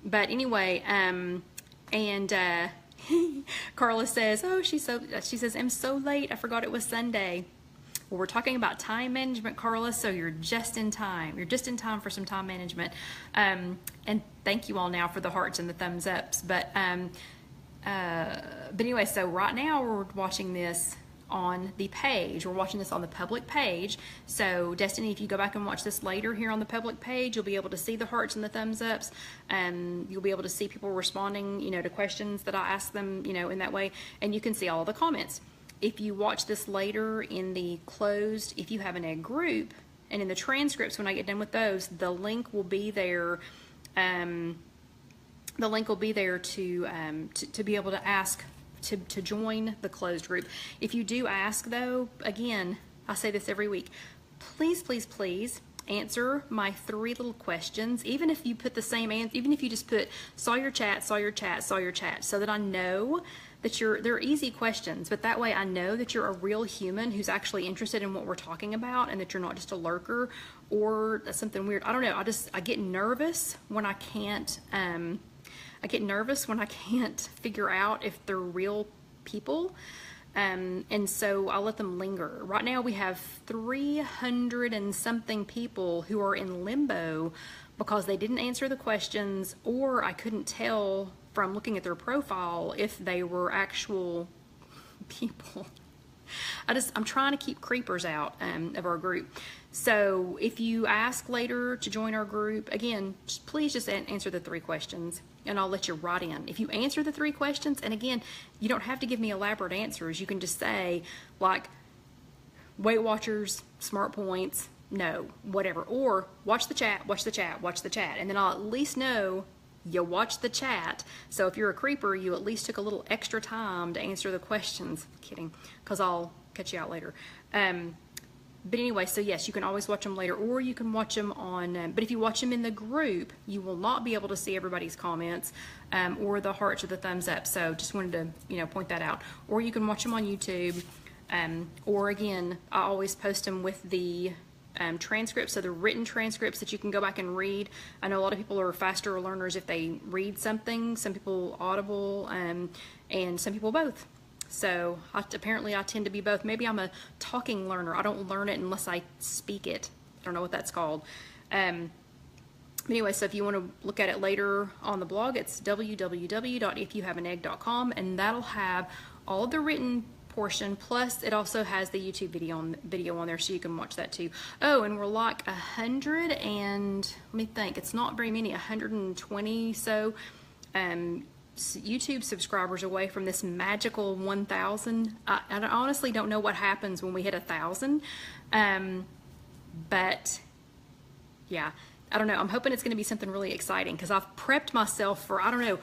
But anyway, Carla says, oh, she says, I'm so late, I forgot it was Sunday. Well, we're talking about time management, Carla, so you're just in time. You're just in time for some time management. And thank you all now for the hearts and the thumbs ups. But anyway, so right now we're watching this on the page. We're watching this on the public page. So Destiny, if you go back and watch this later here on the public page, you'll be able to see the hearts and the thumbs ups. You'll be able to see people responding, you know, to questions that I ask them, you know, in that way. And you can see all the comments. If you watch this later in the closed If You Have an Egg group, and in the transcripts when I get done with those, the link will be there. The link will be there to be able to ask to join the closed group. If you do ask, though, again, I say this every week, please, please, please answer my 3 little questions. Even if you put the same answer, even if you just put saw your chat, saw your chat, saw your chat, so that I know that they're easy questions, but that way I know that you're a real human who's actually interested in what we're talking about, and that you're not just a lurker or something weird. I don't know. I get nervous when I can't. I get nervous when I can't figure out if they're real people, and so I let them linger. Right now we have 300 and something people who are in limbo because they didn't answer the questions, or I couldn't tell from looking at their profile if they were actual people. I'm trying to keep creepers out of our group. So if you ask later to join our group, again, please just answer the 3 questions, and I'll let you write in. If you answer the 3 questions, and again, you don't have to give me elaborate answers. You can just say, like, Weight Watchers, Smart Points, no, whatever. Or watch the chat, watch the chat, watch the chat. And then I'll at least know you watched the chat. So if you're a creeper, you at least took a little extra time to answer the questions. Kidding, because I'll catch you out later. But anyway, so yes, you can always watch them later, or you can watch them on, but if you watch them in the group, you will not be able to see everybody's comments or the hearts or the thumbs up. So just wanted to, you know, point that out. Or you can watch them on YouTube, or again, I always post them with the transcripts, so the written transcripts that you can go back and read. I know a lot of people are faster learners if they read something, some people audible, and some people both. So apparently I tend to be both. Maybe I'm a talking learner. I don't learn it unless I speak it. I don't know what that's called. Anyway, so if you want to look at it later on the blog, it's www.ifyouhaveanegg.com, and that'll have all the written portion, plus it also has the YouTube video on there, so you can watch that too. Oh, and we're like 100 and, let me think, it's not very many, 120 so YouTube subscribers away from this magical 1,000. I honestly don't know what happens when we hit 1,000, but yeah, I don't know. I'm hoping it's going to be something really exciting because I've prepped myself for, I don't know,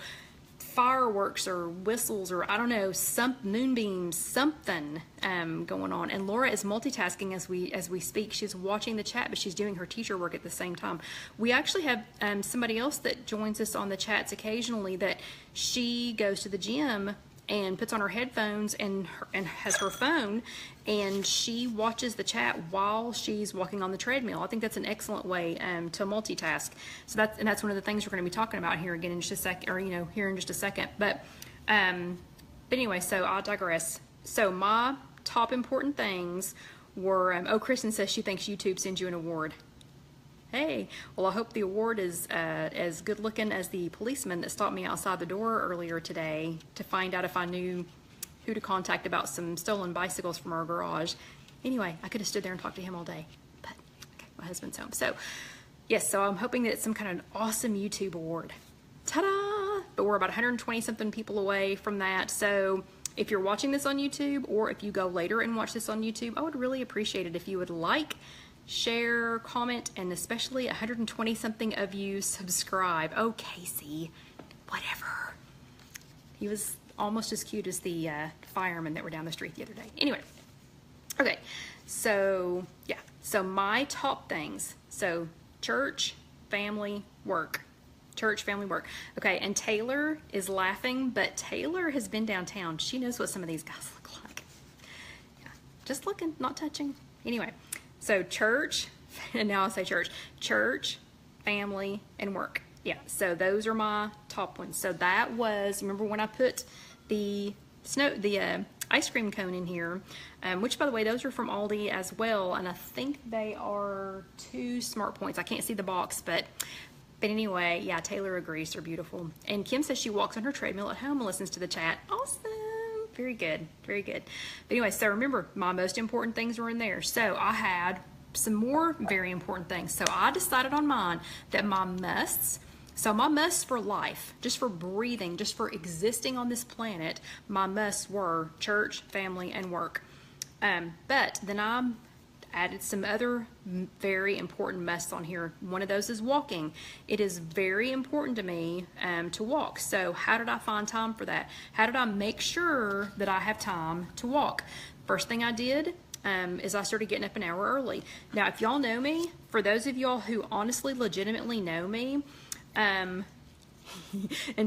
fireworks or whistles or I don't know, some moonbeams, something going on. And Laura is multitasking as we speak. She's watching the chat, but she's doing her teacher work at the same time. We actually have somebody else that joins us on the chats occasionally that she goes to the gym and puts on her headphones and has her phone, and she watches the chat while she's walking on the treadmill. I think that's an excellent way to multitask. So that's one of the things we're going to be talking about here again in just a second, or here in just a second. But anyway, so I'll digress. So my top important things were. Oh, Kristen says she thinks YouTube sends you an award. Hey, well, I hope the award is as good looking as the policeman that stopped me outside the door earlier today to find out if I knew who to contact about some stolen bicycles from our garage. Anyway, I could have stood there and talked to him all day, but okay, my husband's home. So, yes, so I'm hoping that it's some kind of awesome YouTube award. Ta-da! But we're about 120 something people away from that. So if you're watching this on YouTube, or if you go later and watch this on YouTube, I would really appreciate it if you would like, share, comment, and especially 120 something of you subscribe. Oh, Casey, whatever. He was almost as cute as the firemen that were down the street the other day. Anyway, okay, so yeah, so my top things. So church, family, work. Church, family, work. Okay, and Taylor is laughing, but Taylor has been downtown. She knows what some of these guys look like. Yeah, just looking, not touching. Anyway. So church, and now I'll say church, family, and work. Yeah, so those are my top ones. So that was, remember when I put the ice cream cone in here, which by the way, those are from Aldi as well, and I think they are 2 smart points. I can't see the box, but anyway, yeah, Taylor agrees, they're beautiful. And Kim says she walks on her treadmill at home and listens to the chat. Awesome. Very good, very good. But anyway, so remember, my most important things were in there. So I had some more very important things. So I decided on mine that my musts, so my musts for life, just for breathing, just for existing on this planet, my musts were church, family, and work. But then I added some other very important musts on here. One of those is walking. It is very important to me to walk. So how did I find time for that? How did I make sure that I have time to walk? First thing I did is I started getting up an hour early. Now, if y'all know me, for those of y'all who honestly, legitimately know me, and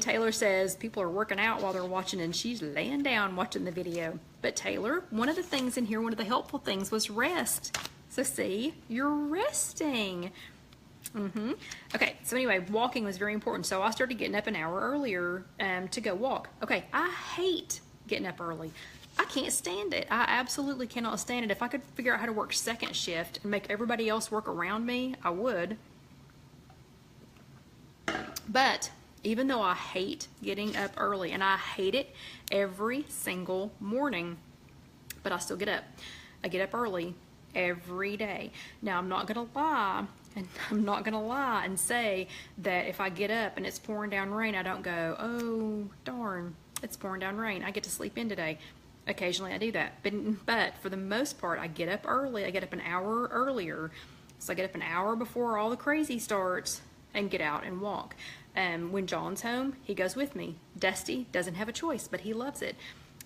Taylor says people are working out while they're watching, and she's laying down watching the video. But Taylor, one of the things in here, one of the helpful things was rest. So see, you're resting. Okay, so anyway, walking was very important. So I started getting up an hour earlier to go walk. Okay, I hate getting up early. I can't stand it. I absolutely cannot stand it. If I could figure out how to work second shift and make everybody else work around me, I would. But even though I hate getting up early, and I hate it every single morning, but I still get up. I get up early every day. Now, I'm not gonna lie, and say that if I get up and it's pouring down rain, I don't go, oh, darn, it's pouring down rain. I get to sleep in today. Occasionally I do that, but for the most part, I get up early. I get up an hour earlier. So I get up an hour before all the crazy starts and get out and walk. When John's home, he goes with me. Dusty doesn't have a choice, but he loves it.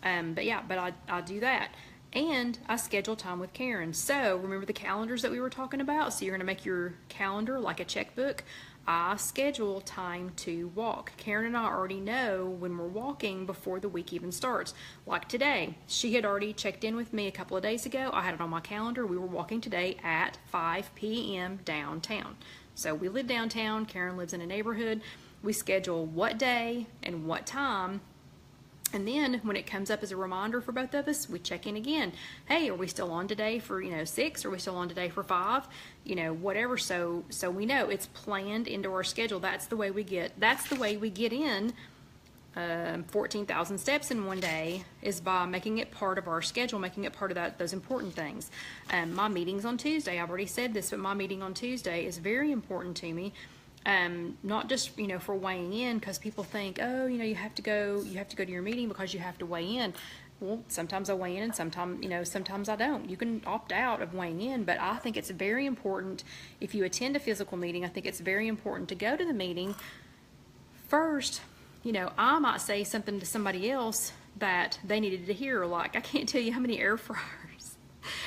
But yeah, I do that. And I schedule time with Karen. So remember the calendars that we were talking about? So you're gonna make your calendar like a checkbook. I schedule time to walk. Karen and I already know when we're walking before the week even starts. Like today, she had already checked in with me a couple of days ago. I had it on my calendar. We were walking today at 5 p.m. downtown. So we live downtown, Karen lives in a neighborhood. We schedule what day and what time, and then when it comes up as a reminder for both of us, we check in again. Hey, are we still on today for 6? Are we still on today for 5? Whatever. So we know it's planned into our schedule. That's the way we get in 14,000 steps in one day, is by making it part of our schedule, making it part of those important things. My meetings on Tuesday, I've already said this, but my meeting on Tuesday is very important to me. not just, you know, for weighing in, because people think, oh, you know, you have to go to your meeting because you have to weigh in. Well, sometimes I weigh in and sometimes, you know, sometimes I don't. You can opt out of weighing in, but I think it's very important if you attend a physical meeting, I think it's very important to go to the meeting first. You know, I might say something to somebody else that they needed to hear. Like, I can't tell you how many air fryers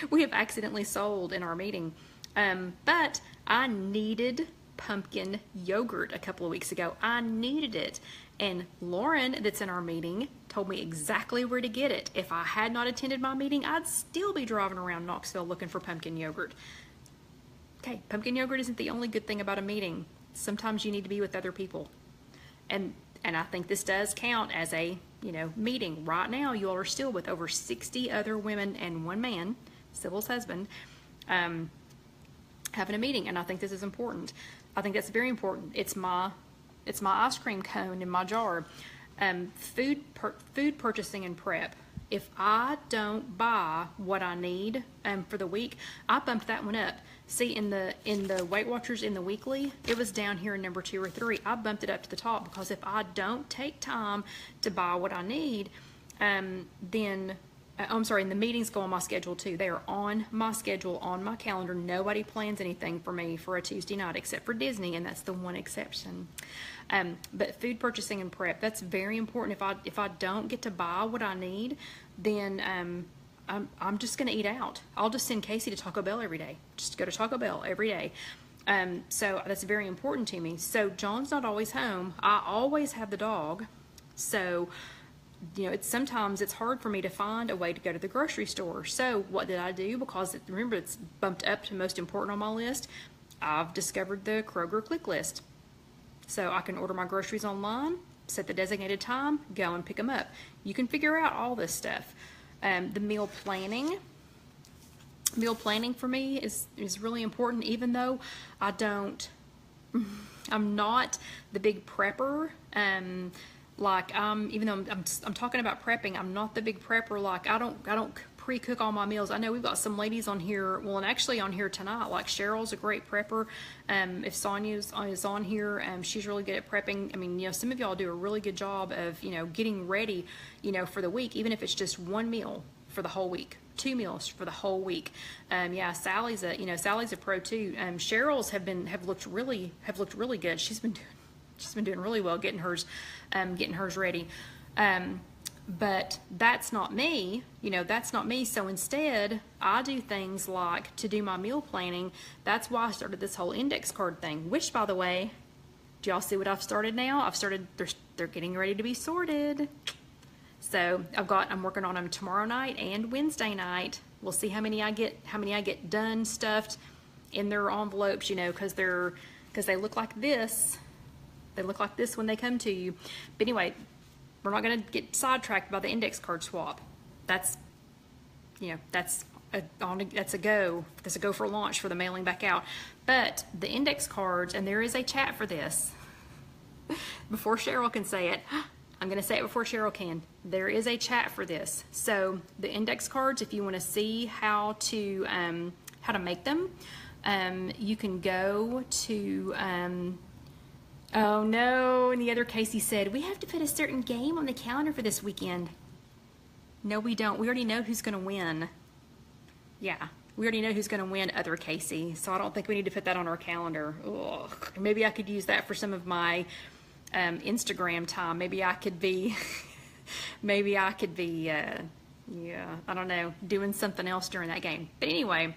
we have accidentally sold in our meeting. But I needed pumpkin yogurt a couple of weeks ago. I needed it. And Lauren, that's in our meeting, told me exactly where to get it. If I had not attended my meeting, I'd still be driving around Knoxville looking for pumpkin yogurt. Okay, pumpkin yogurt isn't the only good thing about a meeting. Sometimes you need to be with other people. And I think this does count as a, you know, meeting. Right now, you all are still with over 60 other women and one man, Sybil's husband, having a meeting. And I think this is important. I think that's very important. It's my ice cream cone in my jar. Food purchasing and prep. If I don't buy what I need for the week, I bumped that one up. See, in the Weight Watchers in the weekly, it was down here in number 2 or 3. I bumped it up to the top because if I don't take time to buy what I need, then I'm sorry, and the meetings go on my schedule too. They are on my schedule, on my calendar. Nobody plans anything for me for a Tuesday night except for Disney, and that's the one exception. But food purchasing and prep, that's very important. If I don't get to buy what I need, then I'm just going to eat out. I'll just send Casey to Taco Bell every day. Just go to Taco Bell every day. So that's very important to me. So John's not always home. I always have the dog. So, you know, sometimes it's hard for me to find a way to go to the grocery store. So what did I do? Because remember, it's bumped up to most important on my list. I've discovered the Kroger Click List. So I can order my groceries online, set the designated time, go and pick them up. You can figure out all this stuff. The meal planning for me is really important, even though I'm not the big prepper. Even though I'm talking about prepping, I'm not the big prepper. Like, I don't pre-cook all my meals. I know we've got some ladies on here, well, and actually on here tonight, like Cheryl's a great prepper. If Sonia is on here, she's really good at prepping. I mean, you know, some of y'all do a really good job of, you know, getting ready, you know, for the week, even if it's just one meal for the whole week, 2 meals for the whole week. Yeah, Sally's a pro too. Cheryl's have looked really good. She's been doing really well getting hers ready. But that's not me, you know, that's not me. So instead, I do things like to do my meal planning. That's why I started this whole index card thing, which, by the way, do y'all see what I've started now? They're getting ready to be sorted. So I'm working on them tomorrow night and Wednesday night. We'll see how many I get done, stuffed in their envelopes, you know, because they look like this. They look like this when they come to you. But anyway, we're not going to get sidetracked by the index card swap. That's a go. That's a go for launch for the mailing back out. But the index cards, and there is a chat for this. Before Cheryl can say it, I'm going to say it before Cheryl can. There is a chat for this. So the index cards, if you want to see how to make them, you can go to. Oh no, and the other Casey said, we have to put a certain game on the calendar for this weekend. No, we don't. We already know who's going to win. Yeah, we already know who's going to win, other Casey. So I don't think we need to put that on our calendar. Ugh. Maybe I could use that for some of my Instagram time. Maybe I could be, yeah, I don't know, doing something else during that game. But anyway,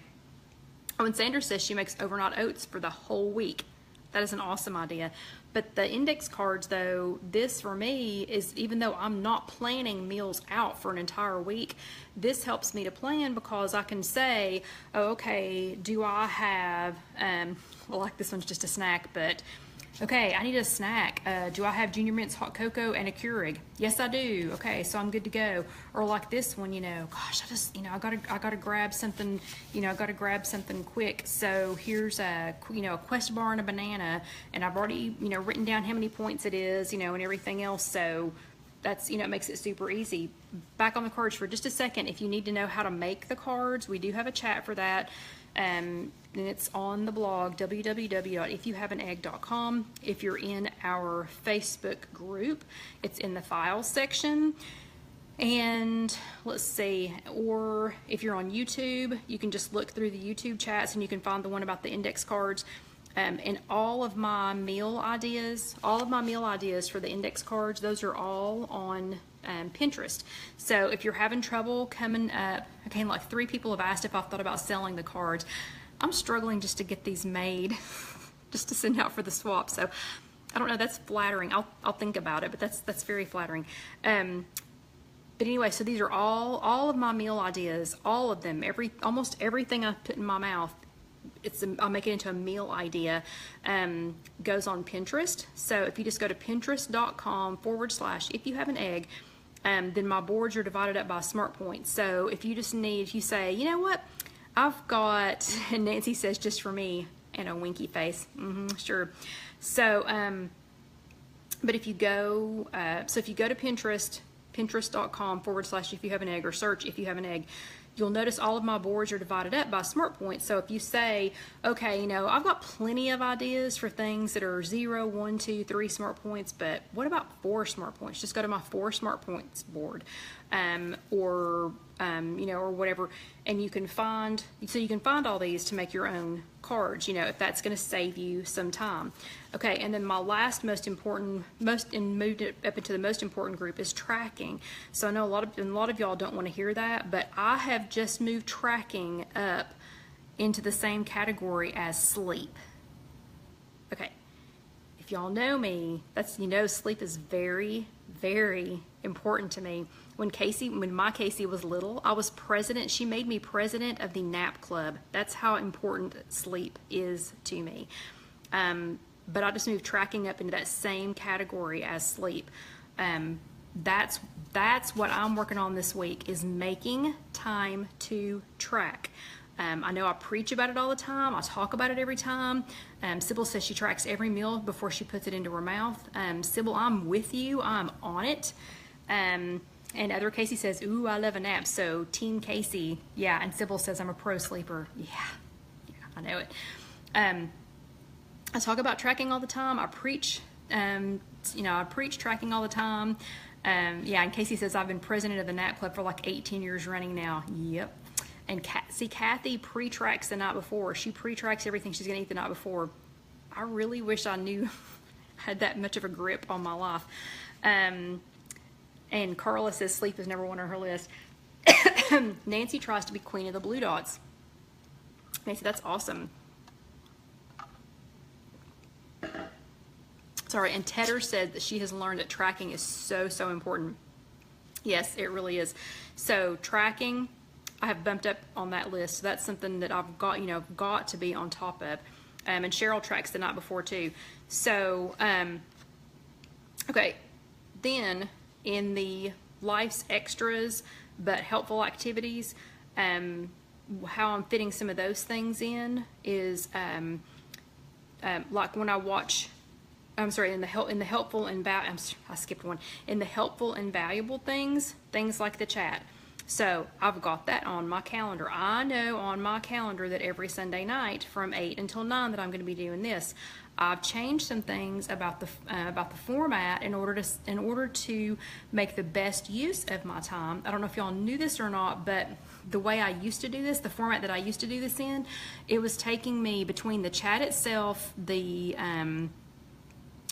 when Sandra says she makes overnight oats for the whole week, that is an awesome idea. But the index cards, though, this for me is, even though I'm not planning meals out for an entire week, this helps me to plan because I can say, oh, okay, do I have, well, like this one's just a snack, but okay, I need a snack. Do I have Junior Mint's hot cocoa and a Keurig? Yes, I do. Okay, so I'm good to go. Or like this one, you know, gosh, I gotta grab something, you know, I gotta grab something quick. So here's a Quest bar and a banana, and I've already, you know, written down how many points it is, you know, and everything else. So that's, you know, it makes it super easy. Back on the cards for just a second. If you need to know how to make the cards, we do have a chat for that. and it's on the blog, www.ifyouhaveanegg.com. If you're in our Facebook group, it's in the files section. And let's see, or if you're on YouTube, you can just look through the YouTube chats and you can find the one about the index cards. And all of my meal ideas for the index cards, those are all on Pinterest. So if you're having trouble coming up, okay, like 3 people have asked if I've thought about selling the cards. I'm struggling just to get these made, just to send out for the swap. So I don't know, that's flattering. I'll think about it, but that's very flattering. But anyway, so these are all of my meal ideas, all of them, almost everything I put in my mouth. I'll make it into a meal idea, goes on Pinterest. So if you just go to pinterest.com/IfYouHaveAnEgg, then my boards are divided up by smart points. So if you say, you know what, I've got, and Nancy says just for me, and a winky face, sure. So, but if you go, if you go to Pinterest, pinterest.com/IfYouHaveAnEgg, or search If You Have an Egg, you'll notice all of my boards are divided up by smart points. So if you say, okay, you know, I've got plenty of ideas for things that are 0, 1, 2, 3 smart points, but what about 4 smart points? Just go to my 4 smart points board, or whatever, and you can find all these to make your own cards, you know, if that's going to save you some time. Okay, and then my last moved it up into the most important group is tracking. So I know a lot of y'all don't want to hear that, but I have just moved tracking up into the same category as sleep. Okay, if y'all know me, sleep is very, very important to me. When my Casey was little, I was president. She made me president of the nap club. That's how important sleep is to me. But I just moved tracking up into that same category as sleep. That's what I'm working on this week, is making time to track. I know I preach about it all the time. I talk about it every time. Sybil says she tracks every meal before she puts it into her mouth. Sybil, I'm with you. I'm on it. And other Casey says, ooh, I love a nap. So Team Casey, yeah. And Sybil says I'm a pro sleeper. Yeah, I know it. I talk about tracking all the time. I preach, I preach tracking all the time. And Casey says I've been president of the nap club for like 18 years running now. Yep. And Kathy pre-tracks the night before. She pre-tracks everything she's gonna eat the night before. I really wish I had that much of a grip on my life. And Carla says sleep is number 1 on her list. Nancy tries to be queen of the blue dots. Nancy, that's awesome. Sorry, and Tedder said that she has learned that tracking is so, so important. Yes, it really is. So tracking, I have bumped up on that list. So that's something that I've got to be on top of. And Cheryl tracks the night before too. So, okay, then in the life's extras but helpful activities, how I'm fitting some of those things in is like when I watch, in the helpful and I skipped one. In the helpful and valuable things like the chat. So I've got that on my calendar. I know on my calendar that every Sunday night from 8 until 9 that I'm going to be doing this. I've changed some things about the format in order to make the best use of my time. I don't know if y'all knew this or not, but the way I used to do this, the format that I used to do this in, it was taking me between the chat itself, the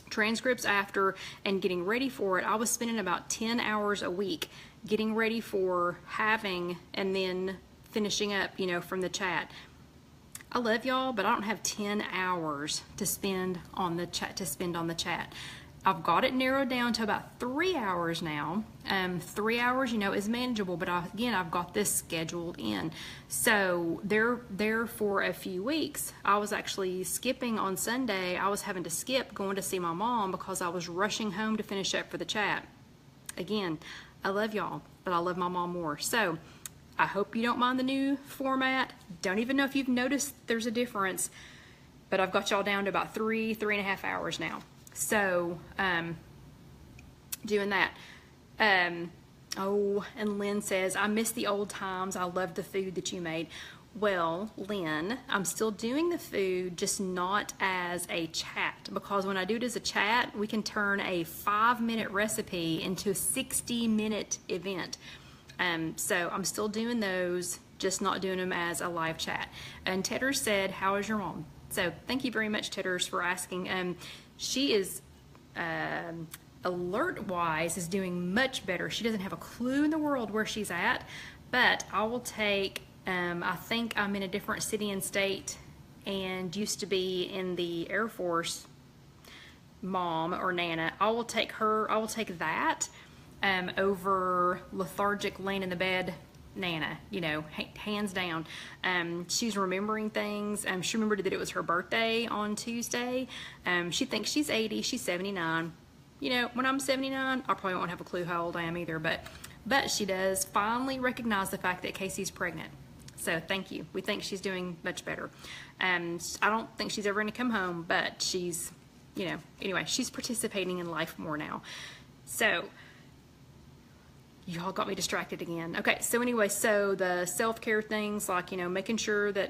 transcripts after, and getting ready for it. I was spending about 10 hours a week getting ready for having and then finishing up, from the chat. I love y'all, but I don't have 10 hours to spend on the chat. I've got it narrowed down to about 3 hours now. 3 hours, is manageable, but I've got this scheduled in. So there for a few weeks, I was actually skipping on Sunday. I was having to skip going to see my mom because I was rushing home to finish up for the chat. Again, I love y'all, but I love my mom more. So I hope you don't mind the new format. Don't even know if you've noticed there's a difference, but I've got y'all down to about 3.5 hours now. So, doing that. Oh, and Lynn says, I miss the old times. I love the food that you made. Well, Lynn, I'm still doing the food, just not as a chat, because when I do it as a chat, we can turn a 5-minute recipe into a 60-minute event. So I'm still doing those, just not doing them as a live chat. And Tedders said, how is your mom? So thank you very much, Tedders, for asking. She is alert-wise is doing much better. She doesn't have a clue in the world where she's at, but I will take, I think I'm in a different city and state and used to be in the Air Force, mom or Nana. I will take that over lethargic laying in the bed Nana, you know, hands down. She's remembering things. She remembered that it was her birthday on Tuesday. She thinks she's 80, she's 79. You know, when I'm 79, I probably won't have a clue how old I am either, but she does finally recognize the fact that Casey's pregnant. So thank you. We think she's doing much better. I don't think she's ever going to come home, but she's, you know, anyway, she's participating in life more now. So y'all got me distracted again. Okay, so anyway, so the self-care things, like, you know, making sure that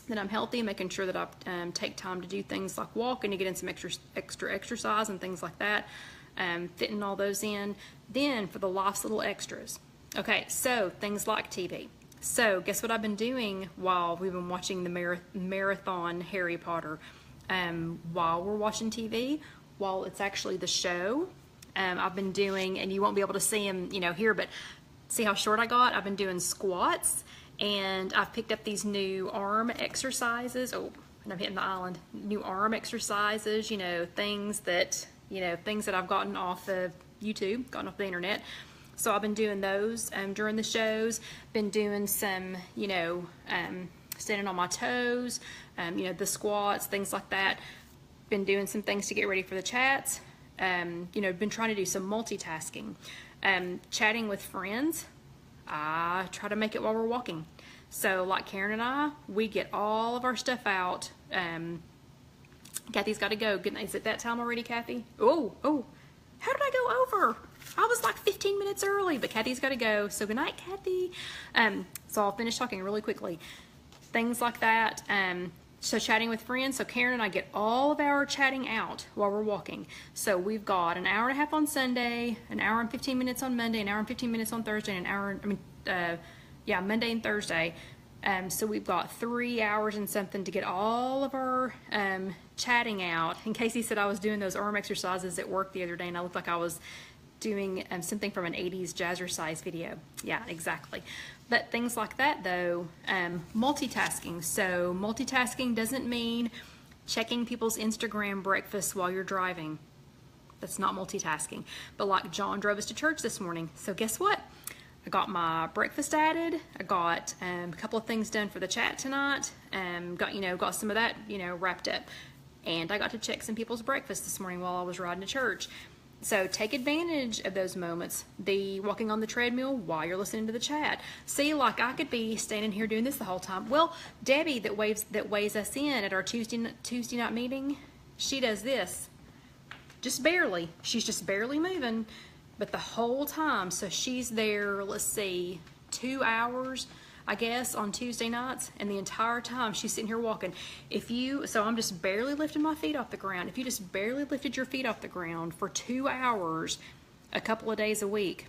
that I'm healthy, making sure that I take time to do things like walk and to get in some extra exercise and things like that, fitting all those in. Then for the life's little extras. Okay, so things like TV. So guess what I've been doing while we've been watching the marathon Harry Potter? While we're watching TV, while it's actually the show, I've been doing, and you won't be able to see them, you know, here, but see how short I got? I've been doing squats, and I've picked up these new arm exercises. Oh, and I'm hitting the island. New arm exercises, you know, things that I've gotten off of YouTube, gotten off the internet. So I've been doing those during the shows. Been doing some, you know, standing on my toes, you know, the squats, things like that. Been doing some things to get ready for the chats. You know, been trying to do some multitasking. Chatting with friends, I try to make it while we're walking. So like Karen and I, we get all of our stuff out. Kathy's got to go. Good night. Is it that time already, Kathy? Oh, how did I go over? I was like 15 minutes early, but Kathy's got to go. So good night, Kathy. So I'll finish talking really quickly. Things like that. So chatting with friends. So Karen and I get all of our chatting out while we're walking. So we've got an hour and a half on Sunday, an hour and 15 minutes on Monday, an hour and 15 minutes on Thursday, Monday and Thursday. So we've got 3 hours and something to get all of our chatting out. And Casey said I was doing those arm exercises at work the other day, and I looked like I was doing something from an 80s jazzercise video. Yeah, exactly. But things like that, though, multitasking. So multitasking doesn't mean checking people's Instagram breakfasts while you're driving. That's not multitasking. But like John drove us to church this morning. So guess what? I got my breakfast added. I got a couple of things done for the chat tonight. Got some of that, you know, wrapped up. And I got to check some people's breakfast this morning while I was riding to church. So take advantage of those moments. The walking on the treadmill while you're listening to the chat. See, like I could be standing here doing this the whole time. Well, Debbie that weighs us in at our Tuesday night meeting, she does this. Just barely. She's just barely moving. But the whole time, so she's there, let's see, 2 hours, I guess, on Tuesday nights, and the entire time she's sitting here walking. So I'm just barely lifting my feet off the ground. If you just barely lifted your feet off the ground for 2 hours, a couple of days a week,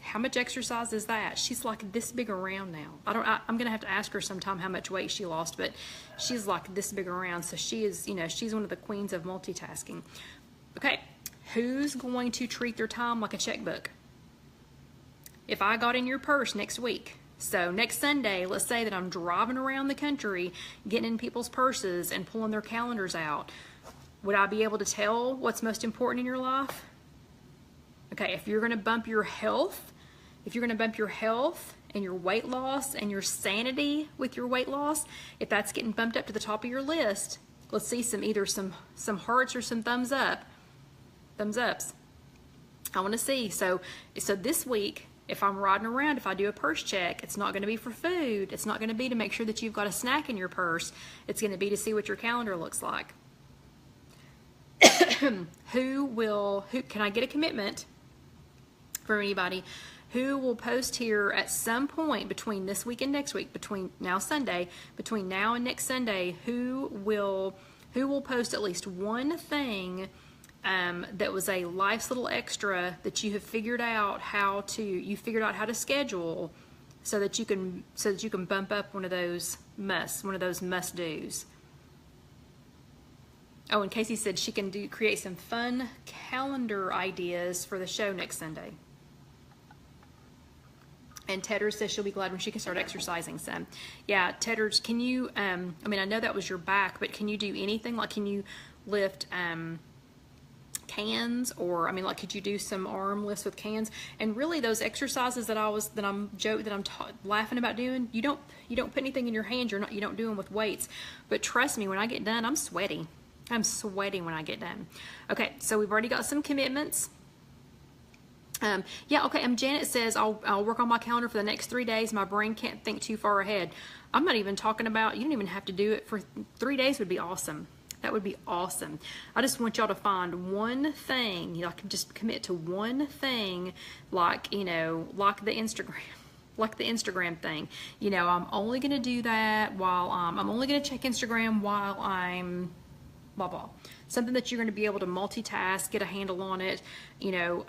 how much exercise is that? She's like this big around now. I'm gonna have to ask her sometime how much weight she lost, but she's like this big around. So she is, you know, she's one of the queens of multitasking. Okay. Who's going to treat their time like a checkbook? If I got in your purse next week, so next Sunday, let's say that I'm driving around the country, getting in people's purses and pulling their calendars out, would I be able to tell what's most important in your life? Okay, if you're going to bump your health, and your weight loss and your sanity with your weight loss, if that's getting bumped up to the top of your list, let's see either some hearts or some thumbs ups. I want to see. So this week, if I'm riding around, if I do a purse check, it's not going to be for food. It's not going to be to make sure that you've got a snack in your purse. It's going to be to see what your calendar looks like. Who can I get a commitment from anybody who will post here at some point between this week and next week, between now and next Sunday, who will post at least one thing that was a life's little extra that you have figured out how to schedule so that you can bump up one of those must do's. Oh, and Casey said she can create some fun calendar ideas for the show next Sunday. And Tedder says she'll be glad when she can start exercising some. Yeah, Tedder, can you, I mean, I know that was your back, but can you do anything? Like, can you lift cans, or, I mean, like, could you do some arm lifts with cans? And really, those exercises that I'm laughing about doing, you don't put anything in your hands. You don't do them with weights. But trust me, when I get done, I'm sweaty. I'm sweating when I get done. Okay, so we've already got some commitments. Yeah, okay, Janet says, I'll work on my calendar for the next 3 days. My brain can't think too far ahead. I'm not even talking about, you don't even have to do it for 3 days would be awesome. That would be awesome. I just want y'all to find one thing, you know, I can just commit to one thing, like, you know, like the Instagram thing. You know, I'm only going to do that while, I'm only going to check Instagram while I'm blah, blah. Something that you're going to be able to multitask, get a handle on it, you know,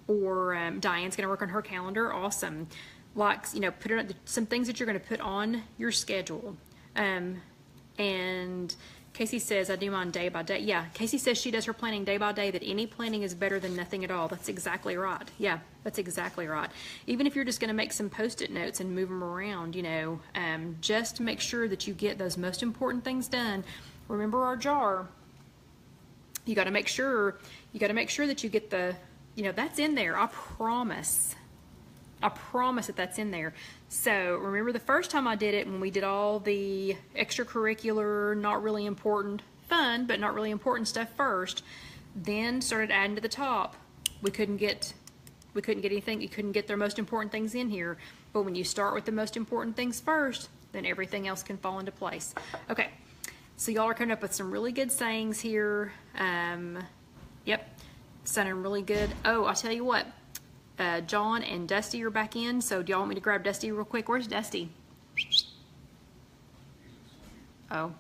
or Diane's going to work on her calendar. Awesome. Like, you know, put it on some things that you're going to put on your schedule. And Casey says, I do mine day by day. Yeah, Casey says she does her planning day by day, that any planning is better than nothing at all. That's exactly right. Yeah, that's exactly right. Even if you're just going to make some Post-it notes and move them around, you know, just make sure that you get those most important things done. Remember our jar. You got to make sure that you get the, you know, that's in there. I promise that that's in there. So remember the first time I did it, when we did all the extracurricular, not really important, fun, but not really important stuff first, then started adding to the top. We couldn't get anything, you couldn't get their most important things in here. But when you start with the most important things first, then everything else can fall into place. Okay, so y'all are coming up with some really good sayings here. Yep, sounding really good. Oh, I'll tell you what. John and Dusty are back in, so do y'all want me to grab Dusty real quick? Where's Dusty? Oh,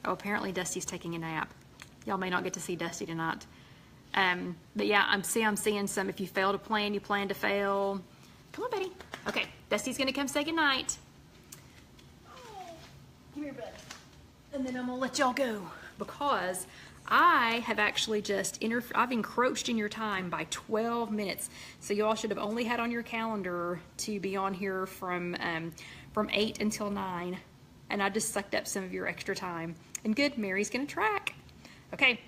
apparently Dusty's taking a nap. Y'all may not get to see Dusty tonight. But yeah, I'm seeing some, if you fail to plan, you plan to fail. Come on, Betty. Okay, Dusty's gonna come say goodnight. Come here, bud. And then I'm gonna let y'all go, because I have actually I've encroached in your time by 12 minutes. So you all should have only had on your calendar to be on here from 8 until 9. And I just sucked up some of your extra time. And good, Mary's gonna track. Okay,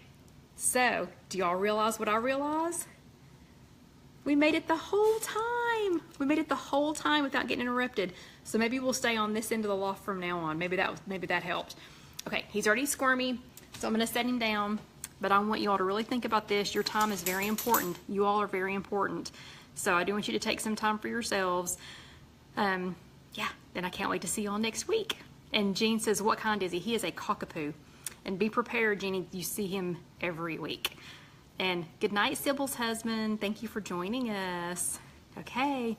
so do y'all realize what I realize? We made it the whole time. We made it the whole time without getting interrupted. So maybe we'll stay on this end of the loft from now on. Maybe that helped. Okay, he's already squirmy. So I'm going to set him down, but I want you all to really think about this. Your time is very important. You all are very important. So I do want you to take some time for yourselves. Yeah, then I can't wait to see you all next week. And Jean says, what kind is he? He is a cockapoo. And be prepared, Jeannie, you see him every week. And good night, Sybil's husband. Thank you for joining us. Okay,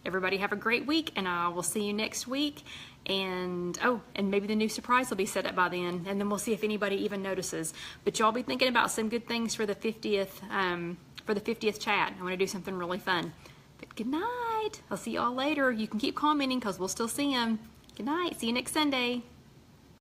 everybody have a great week, and I will see you next week. And and maybe the new surprise will be set up by then, and then we'll see if anybody even notices. But y'all be thinking about some good things for the 50th chat. I want to do something really fun. But good night. I'll see y'all later. You can keep commenting because we'll still see them. Good night. See you next Sunday.